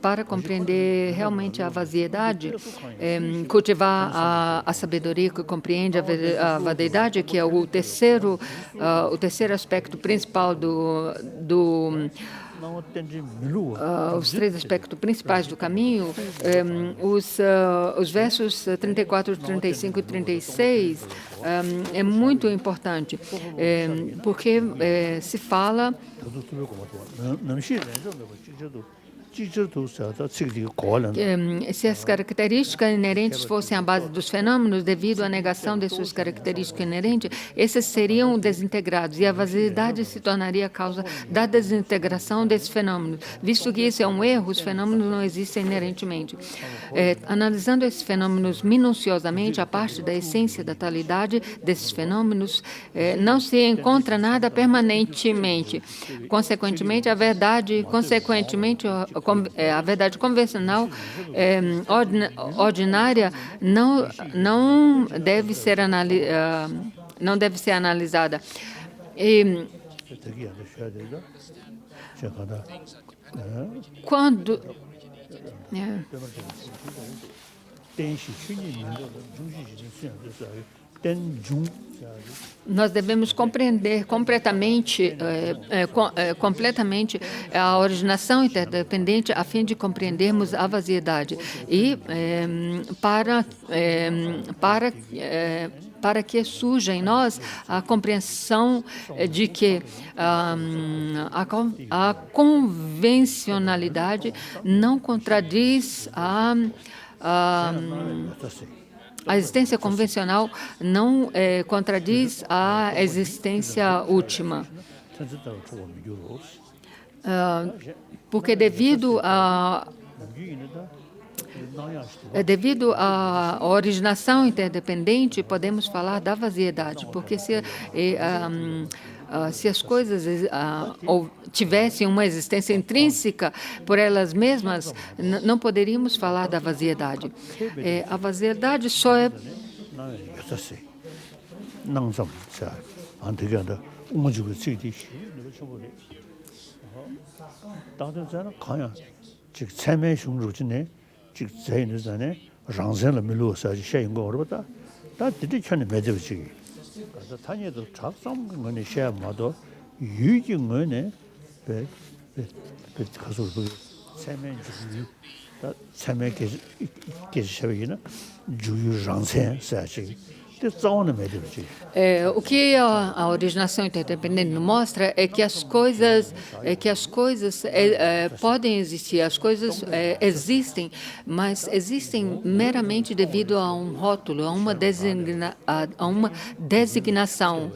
Para compreender realmente a vaziedade, cultivar a sabedoria que compreende a vaidade, que é o terceiro aspecto principal os 3 aspectos principais do caminho, os versos 34, 35 e 36 é muito importante, porque se fala Se as características inerentes fossem a base dos fenômenos, devido à negação de suas características inerentes, esses seriam desintegrados e a vaziedade se tornaria a causa da desintegração desses fenômenos. Visto que isso é um erro, os fenômenos não existem inerentemente. Analisando esses fenômenos minuciosamente, a parte da essência da totalidade desses fenômenos, não se encontra nada permanentemente. Consequentemente, a verdade convencional ordinária não deve ser analisada. Quando nós devemos compreender completamente a originação interdependente a fim de compreendermos a vaziedade e para que surja em nós a compreensão de que a convencionalidade não contradiz a existência convencional não contradiz a existência última. Porque devido à originação interdependente, podemos falar da vaziedade, porque se as coisas tivessem uma existência intrínseca por elas mesmas, não poderíamos falar da vaziedade. A vaziedade só é... 타니도 작성 거는 쉐마도 유기응어네 배 가서 그 세면 주유 다 세면 계시셔기는 주유 장생 사실 o que a originação interdependente mostra é que as coisas podem existir, as coisas existem, mas existem meramente devido a um rótulo, a uma designação.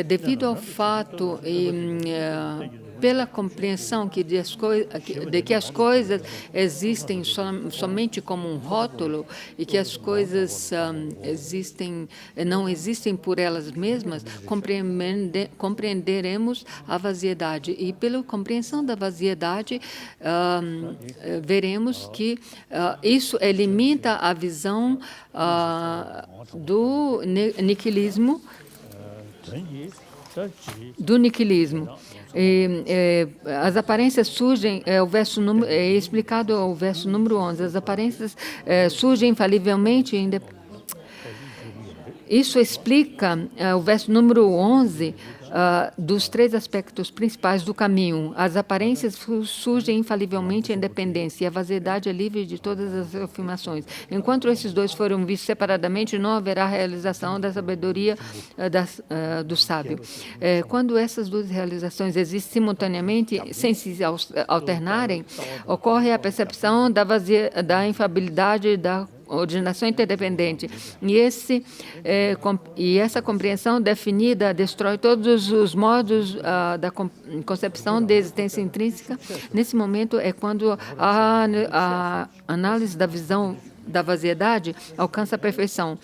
Devido ao fato pela compreensão de que as coisas existem somente como um rótulo e que as coisas não existem por elas mesmas, compreenderemos a vaziedade. E pela compreensão da vaziedade, veremos que isso limita a visão do niquilismo. As aparências surgem, é explicado o verso número 11, as aparências surgem infalivelmente. Isso explica o verso número 11 dos três aspectos principais do caminho. As aparências surgem infalivelmente em dependência e a vaziedade é livre de todas as afirmações. Enquanto esses dois forem vistos separadamente, não haverá realização da sabedoria do sábio. Quando essas duas realizações existem simultaneamente, sem se alternarem, ocorre a percepção da infalibilidade da originação interdependente. E essa compreensão definida destrói todos os modos da concepção de existência intrínseca. Nesse momento é quando a análise da visão da vaziedade alcança a perfeição.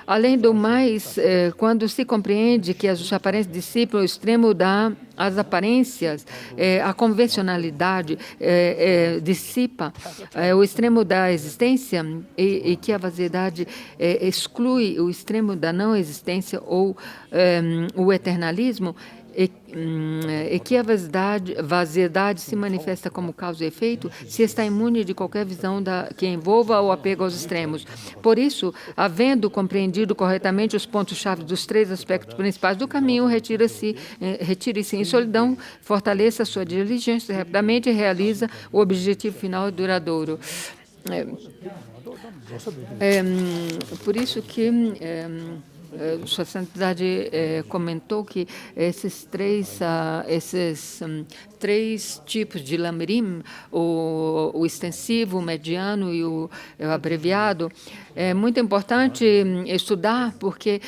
Além do mais, quando se compreende que as aparências dissipam o extremo das aparências, a convencionalidade dissipa o extremo da existência e que a vaziedade exclui o extremo da não existência ou o eternalismo, e que a vaziedade se manifesta como causa e efeito, se está imune de qualquer visão que envolva o apego aos extremos. Por isso, havendo compreendido corretamente os pontos-chave dos três aspectos principais do caminho, retire-se em solidão, fortaleça a sua diligência rapidamente e realiza o objetivo final e duradouro. Por isso que Sua Santidade comentou que esses três tipos de lamrim, o extensivo, o mediano e o abreviado, é muito importante estudar, porque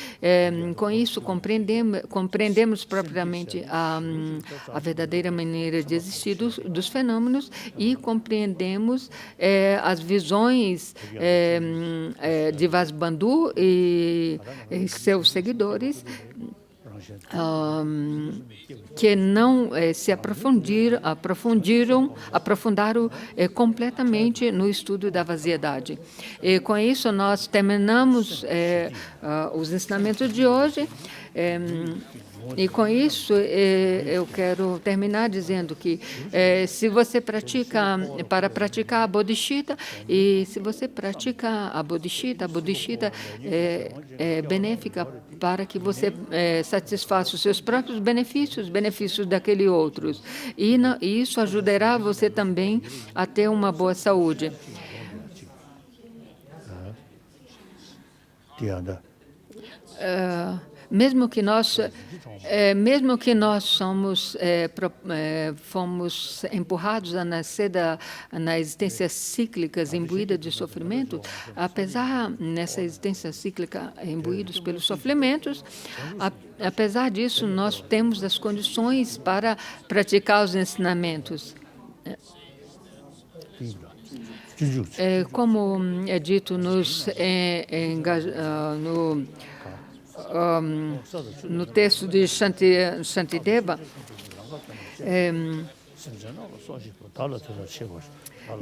com isso compreendemos propriamente a verdadeira maneira de existir dos fenômenos e compreendemos as visões de Vasubandhu e seus seguidores, que não se aprofundaram completamente no estudo da vaziedade. E com isso nós terminamos os ensinamentos de hoje. E com isso eu quero terminar dizendo que se você para praticar a bodhicitta, e se você pratica a bodhicitta é benéfica para que você satisfaça os seus próprios benefícios, os benefícios daqueles outros. E isso ajudará você também a ter uma boa saúde. Mesmo que nós fomos empurrados a nascer na existência cíclica imbuída de sofrimento, apesar nessa existência cíclica imbuídos pelos sofrimentos, apesar disso, nós temos as condições para praticar os ensinamentos. Como é dito no texto de Shantideva,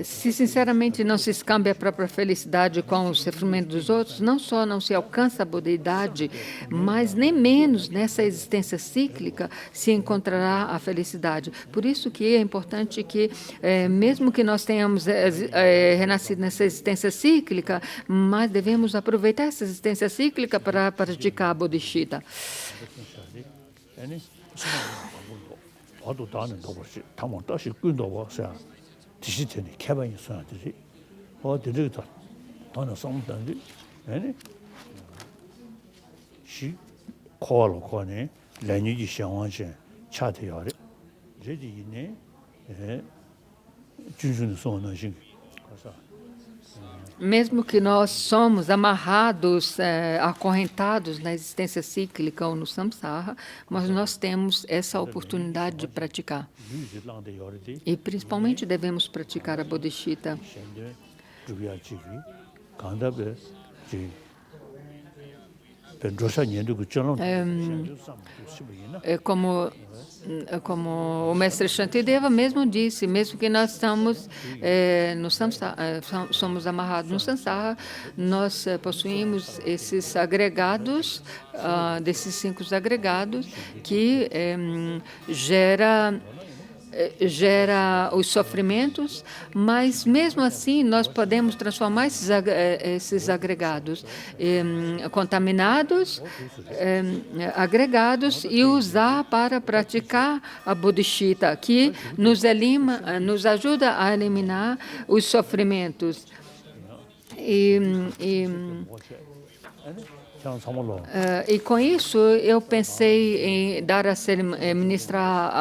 se sinceramente não se escambe a própria felicidade com o sofrimento dos outros, não só não se alcança a budeidade, mas nem menos nessa existência cíclica se encontrará a felicidade. Por isso que é importante que, mesmo que nós tenhamos renascido nessa existência cíclica, mas devemos aproveitar essa existência cíclica para praticar a bodhicitta. 디시테니 개방이 있어야지. 어디르다 돈을 쏜다는데. 아니. 시 코알로 코네 레니지 상황에 차대요래. 제지네. 준준의 소원하신. Mesmo que nós somos amarrados, acorrentados na existência cíclica ou no samsara, mas nós temos essa oportunidade de praticar. E principalmente devemos praticar a bodhicitta. Como o mestre Shantideva mesmo disse, mesmo que nós estamos no samsara, somos amarrados no samsara, nós possuímos esses agregados, desses 5 agregados, que gera os sofrimentos, mas mesmo assim nós podemos transformar esses agregados contaminados, agregados, e usar para praticar a bodhicitta, que nos ajuda a eliminar os sofrimentos. E com isso eu pensei em ministrar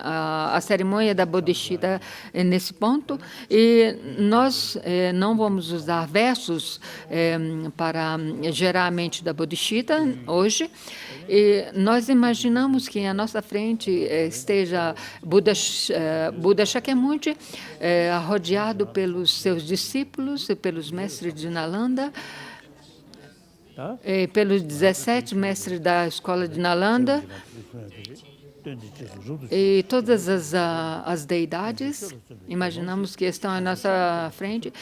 a cerimônia da bodhicitta nesse ponto, e nós não vamos usar versos para gerar a mente da bodhicitta hoje. E nós imaginamos que à nossa frente esteja Buda Shakyamuni, rodeado pelos seus discípulos e pelos mestres de Nalanda, pelos 17 mestres da escola de Nalanda, e todas as deidades, imaginamos que estão à nossa frente,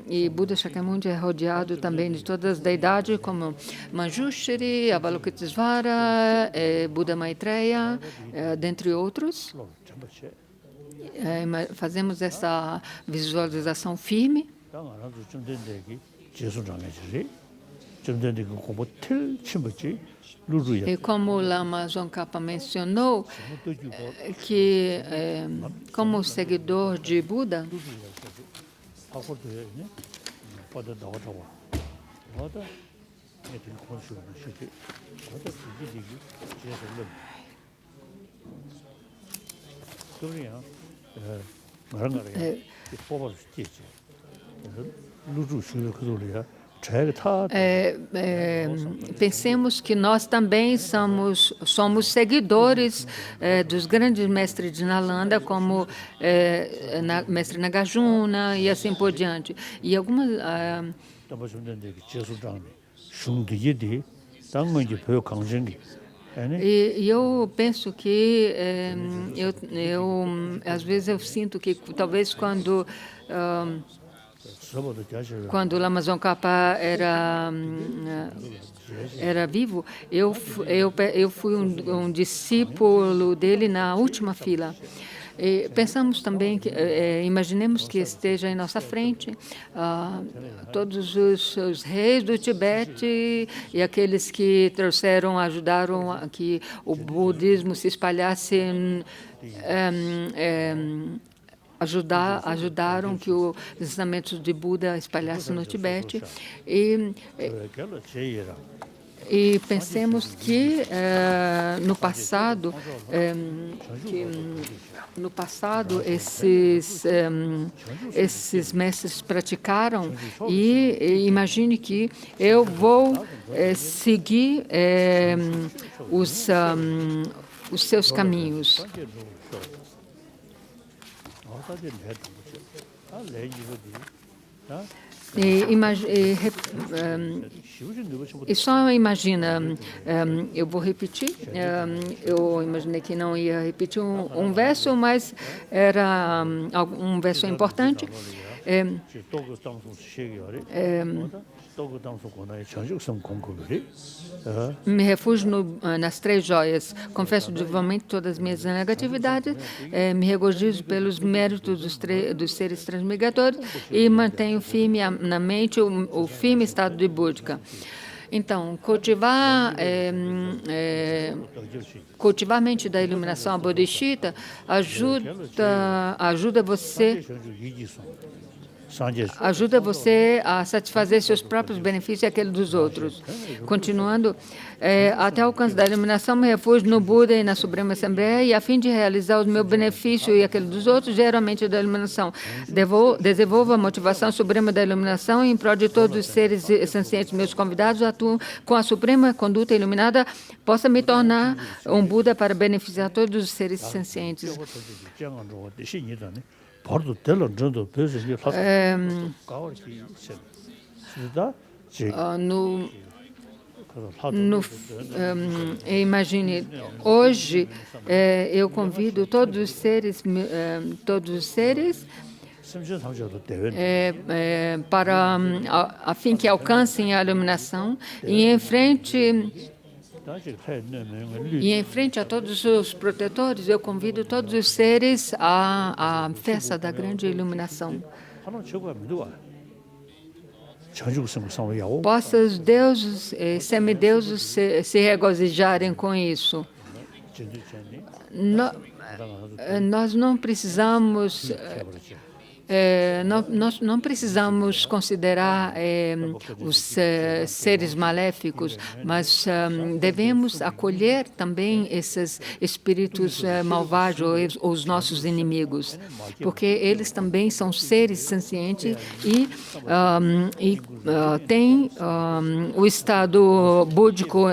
e Buda Shakyamuni é rodeado também de todas as deidades, como Manjushri, Avalokitesvara, Buda Maitreya, dentre outros. Fazemos essa visualização firme. E como o Lama Tsongkhapa mencionou, que como seguidor de Buda, 하고도요, 네. 받아 나와서 와. 뭐다? 애들 건수는 쉽게. 뭐다 이게 제대로. 그러냐? 말은 거야. 뽑아서 찍지. 루루 수요 그도리야. Pensemos que nós também somos seguidores dos grandes mestres de Nalanda, como mestre Nagarjuna e assim por diante. E algumas e eu penso que às vezes eu sinto que talvez quando o Lama Tsongkhapa era vivo, eu fui um discípulo dele na última fila. E pensamos também que, imaginemos que esteja em nossa frente todos os reis do Tibete e aqueles que trouxeram, ajudaram a que o budismo se espalhasse, ajudaram que os ensinamentos de Buda espalhassem no Tibete. E pensemos que no passado esses mestres praticaram, e imagine que eu vou seguir os seus caminhos. E só imagina, eu vou repetir, eu imaginei que não ia repetir um verso, mas era um verso importante. Me refugio nas três joias, confesso vivamente todas as minhas negatividades, me regozijo pelos méritos dos seres transmigradores e mantenho firme na mente o firme estado de búdica. Então, cultivar a mente da iluminação bodhisattva ajuda você a satisfazer seus próprios benefícios e aqueles dos outros. Continuando, até o alcance da iluminação, me refugio no Buda e na Suprema Assembleia, e a fim de realizar os meus benefícios e aqueles dos outros, geralmente da iluminação. Desenvolvo a motivação suprema da iluminação em prol de todos os seres sencientes, meus convidados, atuam com a suprema conduta iluminada, possa me tornar um Buda para beneficiar todos os seres sencientes. Imagine, hoje eu convido todos os seres para a fim que alcancem a iluminação e em frente a todos os protetores, eu convido todos os seres à festa da grande iluminação. Possa os deuses, semideuses se regozijarem com isso. Nós não precisamos... Nós não precisamos considerar os seres maléficos, mas devemos acolher também esses espíritos malvados, os nossos inimigos, porque eles também são seres sencientes e têm o estado búdico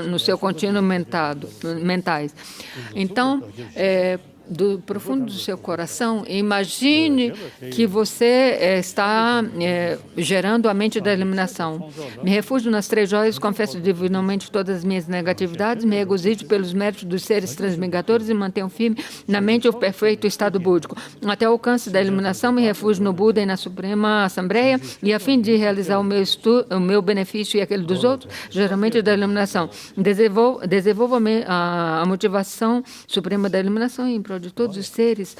no seu contínuo mentais. Então, do profundo do seu coração, imagine que você está gerando a mente da iluminação. Me refugio nas três joias, confesso divinamente todas as minhas negatividades, me regozijo pelos méritos dos seres transmigradores e mantenho firme na mente o perfeito estado búdico. Até o alcance da iluminação, me refugio no Buda e na Suprema Assembleia, e a fim de realizar o meu benefício e aquele dos outros, geralmente da iluminação. Desenvolvo a motivação suprema da iluminação em prol de todos os seres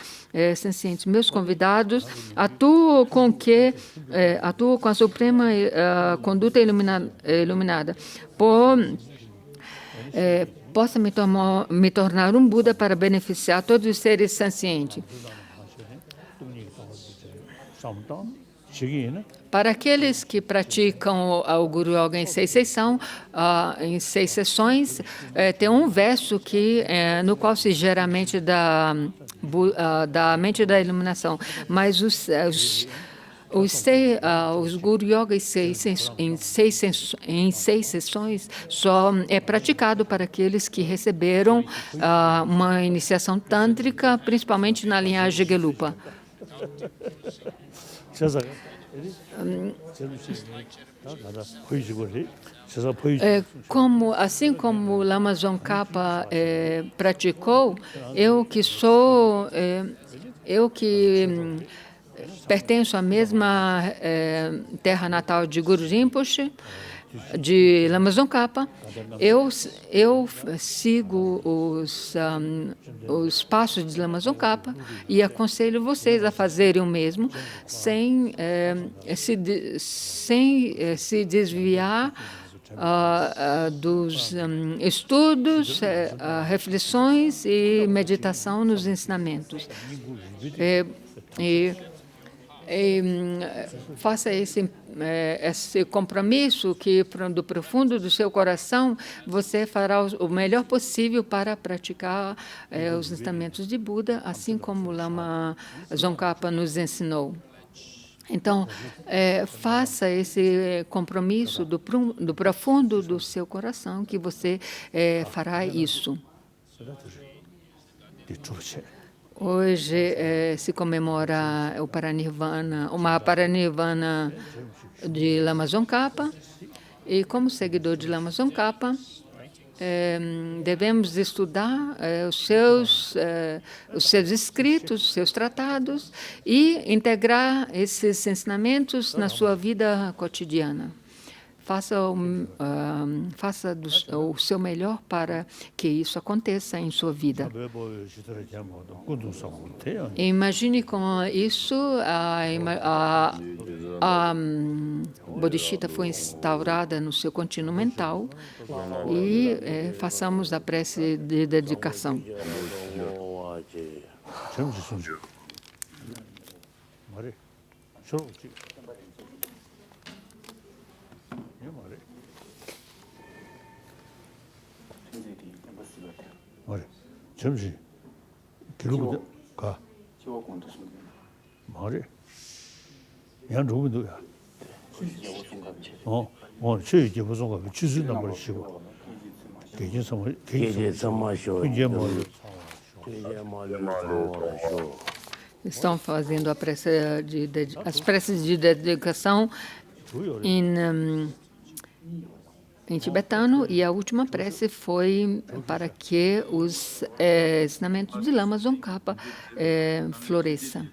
sencientes. Meus convidados atuam com a suprema conduta iluminada. Possa me tornar um Buda para beneficiar todos os seres sencientes. Para aqueles que praticam o Guru Yoga em 6 sessões, tem um verso no qual se gera a mente da mente da iluminação. Mas os Guru Yoga em seis sessões só é praticado para aqueles que receberam uma iniciação tântrica, principalmente na linhagem Gelupa. Assim como o Lama Tsongkhapa praticou, eu que pertenço à mesma terra natal de Guru Rinpoche, de Lama Tsongkhapa, eu sigo os passos de Lama Tsongkhapa e aconselho vocês a fazerem o mesmo, sem se desviar dos estudos, reflexões e meditação nos ensinamentos. Faça esse compromisso que, do profundo do seu coração, você fará o melhor possível para praticar os ensinamentos de Buda, assim como o Lama Tsongkhapa nos ensinou. Então, faça esse compromisso do profundo do seu coração, que você fará isso. Hoje se comemora o Paranirvana, o Mahaparanirvana de Lama Tsongkhapa, e como seguidor de Lama Tsongkhapa, devemos estudar os seus escritos, os seus tratados e integrar esses ensinamentos na sua vida cotidiana. Faça o seu melhor para que isso aconteça em sua vida. Imagine com isso a bodhicitta foi instaurada no seu contínuo mental e façamos a prece de dedicação. 잠시 기록부터 가. 말해. 양 누구도야. 저기 무슨 취수 넘버 쉬고. 계제 선물. Estão fazendo as preces de dedicação em tibetano, e a última prece foi para que os ensinamentos de Lama Tsongkhapa floresçam.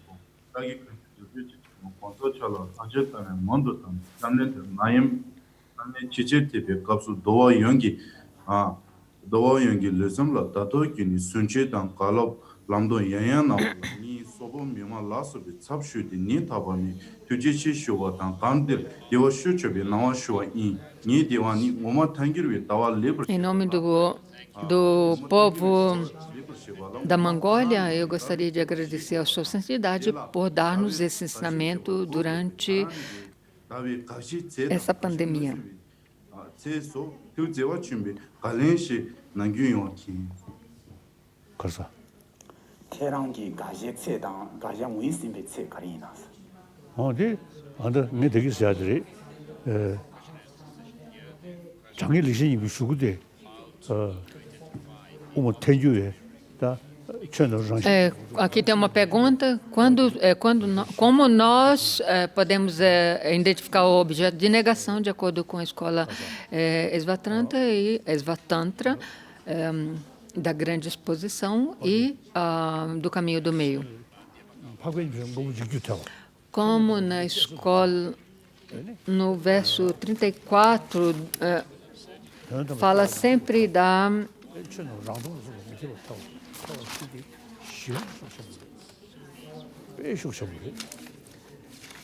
람도 야야나 니 소보 미마 라스비 찹슈디 니 타바니 투지치 쇼바탄 간딜 디오 슈초비 나와쇼 니 디와니 오마 탕기르비 타와 리브. Em nome do povo da Mongólia, eu gostaria de agradecer a sua santidade por dar-nos esse ensinamento durante essa pandemia. 태랑기 가제체당 가장 위심베체 가리나스. 네, 안다 네 되게 사들이 장애 리신이 비슈고데 uma tenjué, tá? Aqui tem uma pergunta: como nós podemos identificar o objeto de negação de acordo com a escola Svatantra da grande exposição e do caminho do meio? Como na escola, no verso 34, fala sempre da...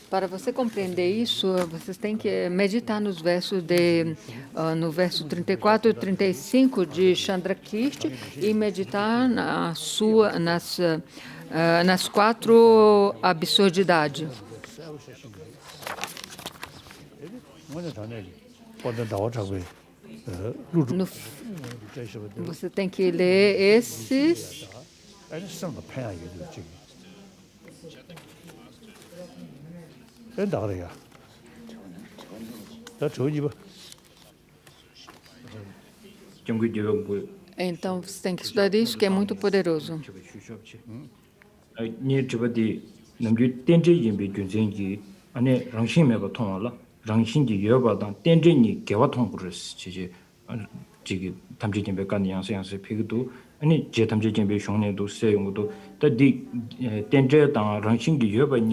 Para você compreender isso, vocês têm que meditar nos versos no verso 34 e 35 de Chandrakirti e meditar nas 4 absurdidades. No, você tem que ler esses. Então, você tem que estudar isso, que é muito poderoso.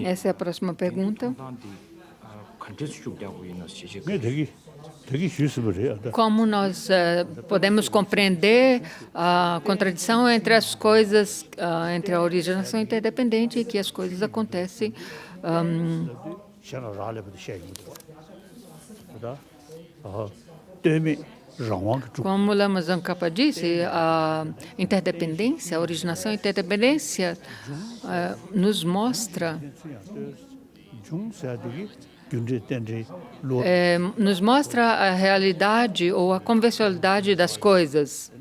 Essa é a próxima pergunta. Como nós podemos compreender a contradição entre as coisas, entre a originação interdependente e que as coisas acontecem como Lama Tsongkhapa disse, a interdependência, a originação e interdependência nos mostra a realidade ou a convencionalidade das coisas.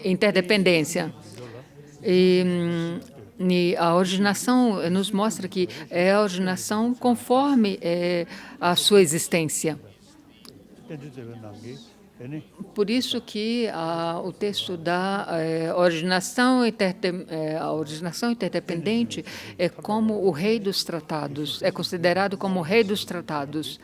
Interdependência. E a originação nos mostra que é a originação conforme a sua existência. Por isso que o texto da originação interdependente é como o rei dos tratados, é considerado como o rei dos tratados.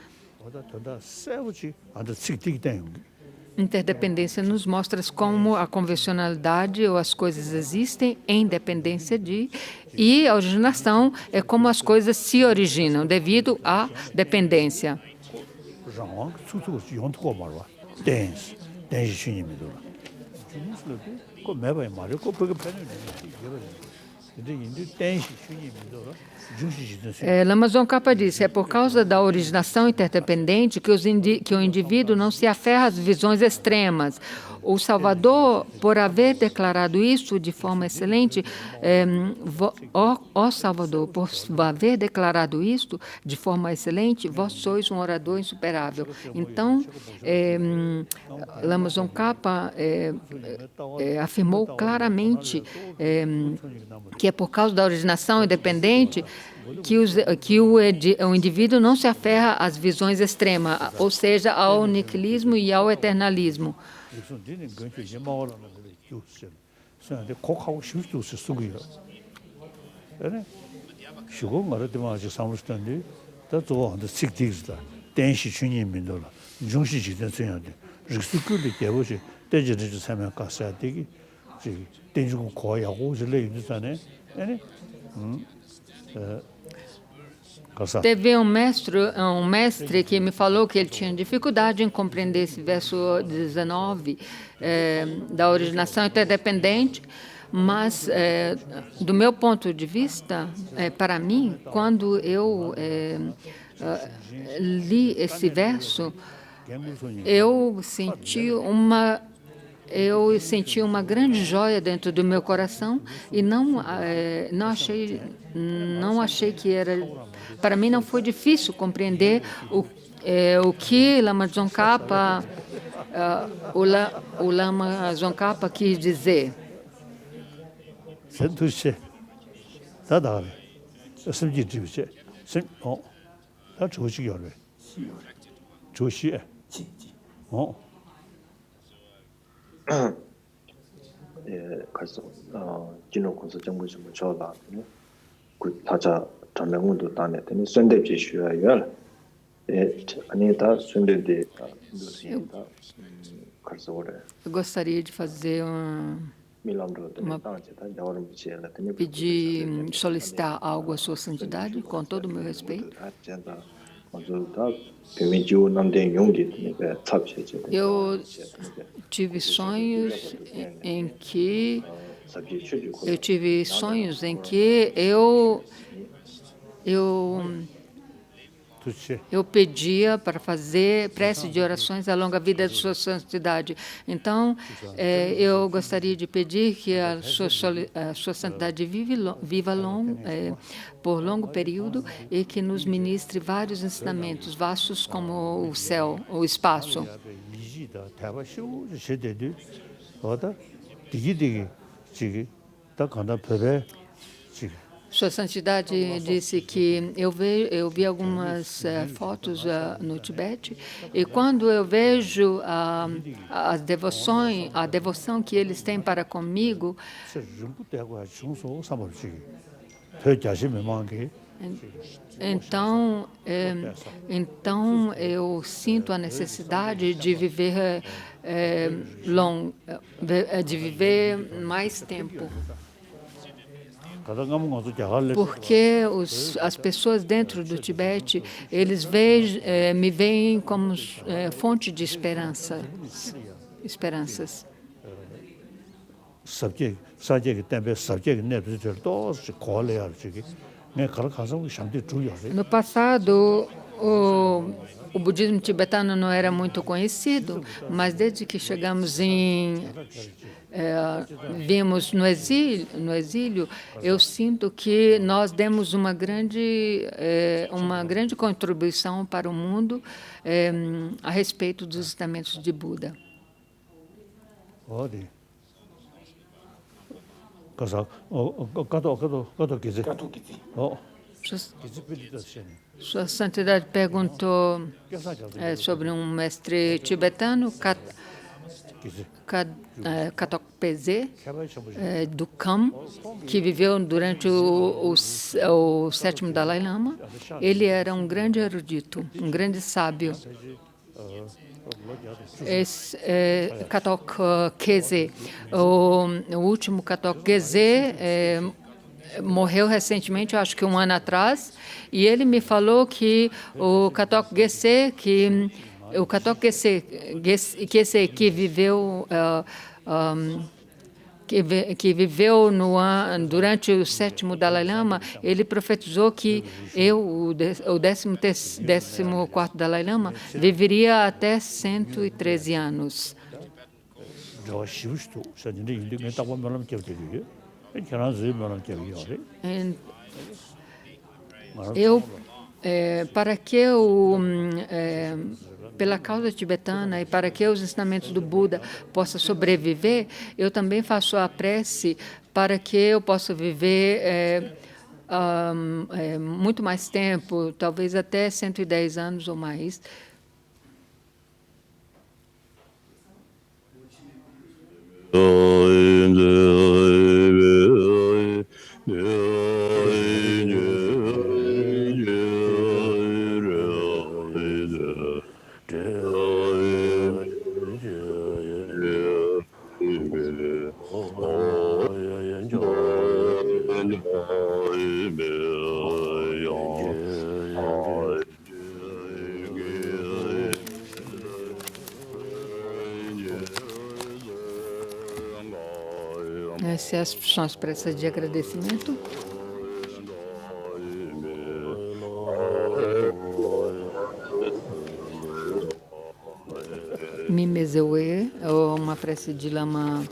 Interdependência nos mostra como a convencionalidade ou as coisas existem em dependência de, e a originação é como as coisas se originam devido à dependência. Lama Tsongkhapa disse, é por causa da originação interdependente que o indivíduo não se aferra às visões extremas. O Salvador, por haver declarado isso de forma excelente, ó Salvador, por haver declarado isto de forma excelente, vós sois um orador insuperável. Então, Lama Tsongkhapa afirmou claramente que é por causa da originação independente que o indivíduo não se aferra às visões extremas, ou seja, ao niquilismo e ao eternalismo. Teve um mestre que me falou que ele tinha dificuldade em compreender esse verso 19 da originação interdependente, mas, do meu ponto de vista, para mim, quando eu li esse verso, eu senti uma grande joia dentro do meu coração e não achei que era... Para mim não foi difícil compreender o que Lama Tsongkhapa, o Lama Tsongkhapa quis dizer. 가서 진호 공사 정부 좀 줘라. 그 타자 전명도 단에 되는 선대지 쉬어야 아니 다 선대지 인도시다. 가서 오래. Eu gostaria de fazer pedir, solicitar algo à sua santidade, com todo o meu respeito. Eu tive sonhos em que eu pedia para fazer prece de orações à longa vida de Sua Santidade. Então, eu gostaria de pedir que a Sua Santidade viva por longo período e que nos ministre vários ensinamentos vastos como o céu, o espaço. Sua Santidade disse que eu vi algumas fotos no Tibete e quando eu vejo a devoção que eles têm para comigo, então eu sinto a necessidade de viver de viver mais tempo. Porque as pessoas dentro do Tibete, eles me veem como fonte de esperanças. No passado, o budismo tibetano não era muito conhecido, mas desde que chegamos vimos no exílio, eu sinto que nós demos uma grande contribuição para o mundo a respeito dos ensinamentos de Buda. Sua Santidade perguntou sobre um mestre tibetano, Katok Peze, do Kham, que viveu durante o sétimo Dalai Lama. Ele era um grande erudito, um grande sábio. Katok Geze, o último Katok Geze, morreu recentemente, acho que um ano atrás, e ele me falou que o Katok Geze, que viveu durante o sétimo Dalai Lama, ele profetizou que o 14º Dalai Lama viveria até 113 anos. Pela causa tibetana e para que os ensinamentos do Buda possam sobreviver, eu também faço a prece para que eu possa viver muito mais tempo, talvez até 110 anos ou mais. Essas são as preces de agradecimento. Mimezewe, uma prece de Lama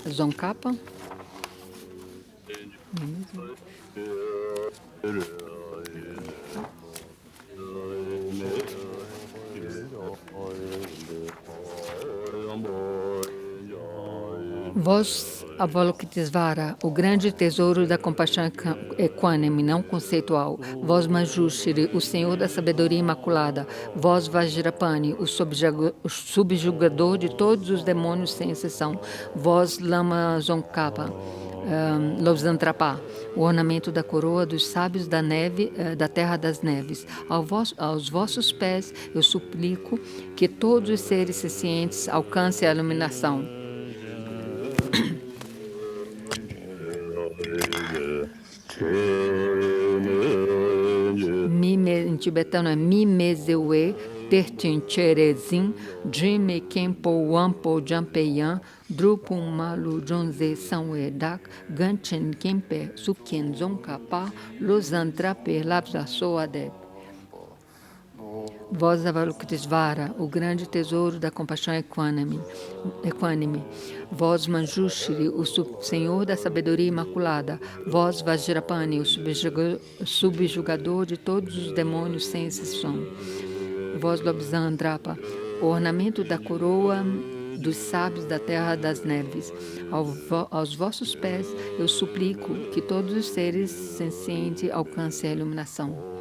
Tsongkhapa. Vós, Avalokitesvara, o grande tesouro da compaixão equânime, não conceitual. Vós, Manjushri, o senhor da sabedoria imaculada. Vós, Vajrapani, o subjugador de todos os demônios sem exceção. Vós, Lama Tsongkhapa, Losantrapá, o ornamento da coroa dos sábios da neve, da terra das neves. Aos vossos pés eu suplico que todos os seres sencientes alcancem a iluminação. Em tibetano é Mimezewe, Tertincherezin, Jime Kempo Wampo Jampeyan, Drupum Malu Jonze Sanwedak, Ganchen Kempe Sukien Zonkapa, Losantrape Lapsasoadep. Voz Avalokitesvara, o grande tesouro da compaixão equânime. Voz Manjushri, o senhor da sabedoria imaculada. Voz Vajrapani, o subjugador de todos os demônios sem exceção. Voz Lobsandrapa, o ornamento da coroa dos sábios da terra das neves. Aos vossos pés eu suplico que todos os seres sencientes alcancem a iluminação.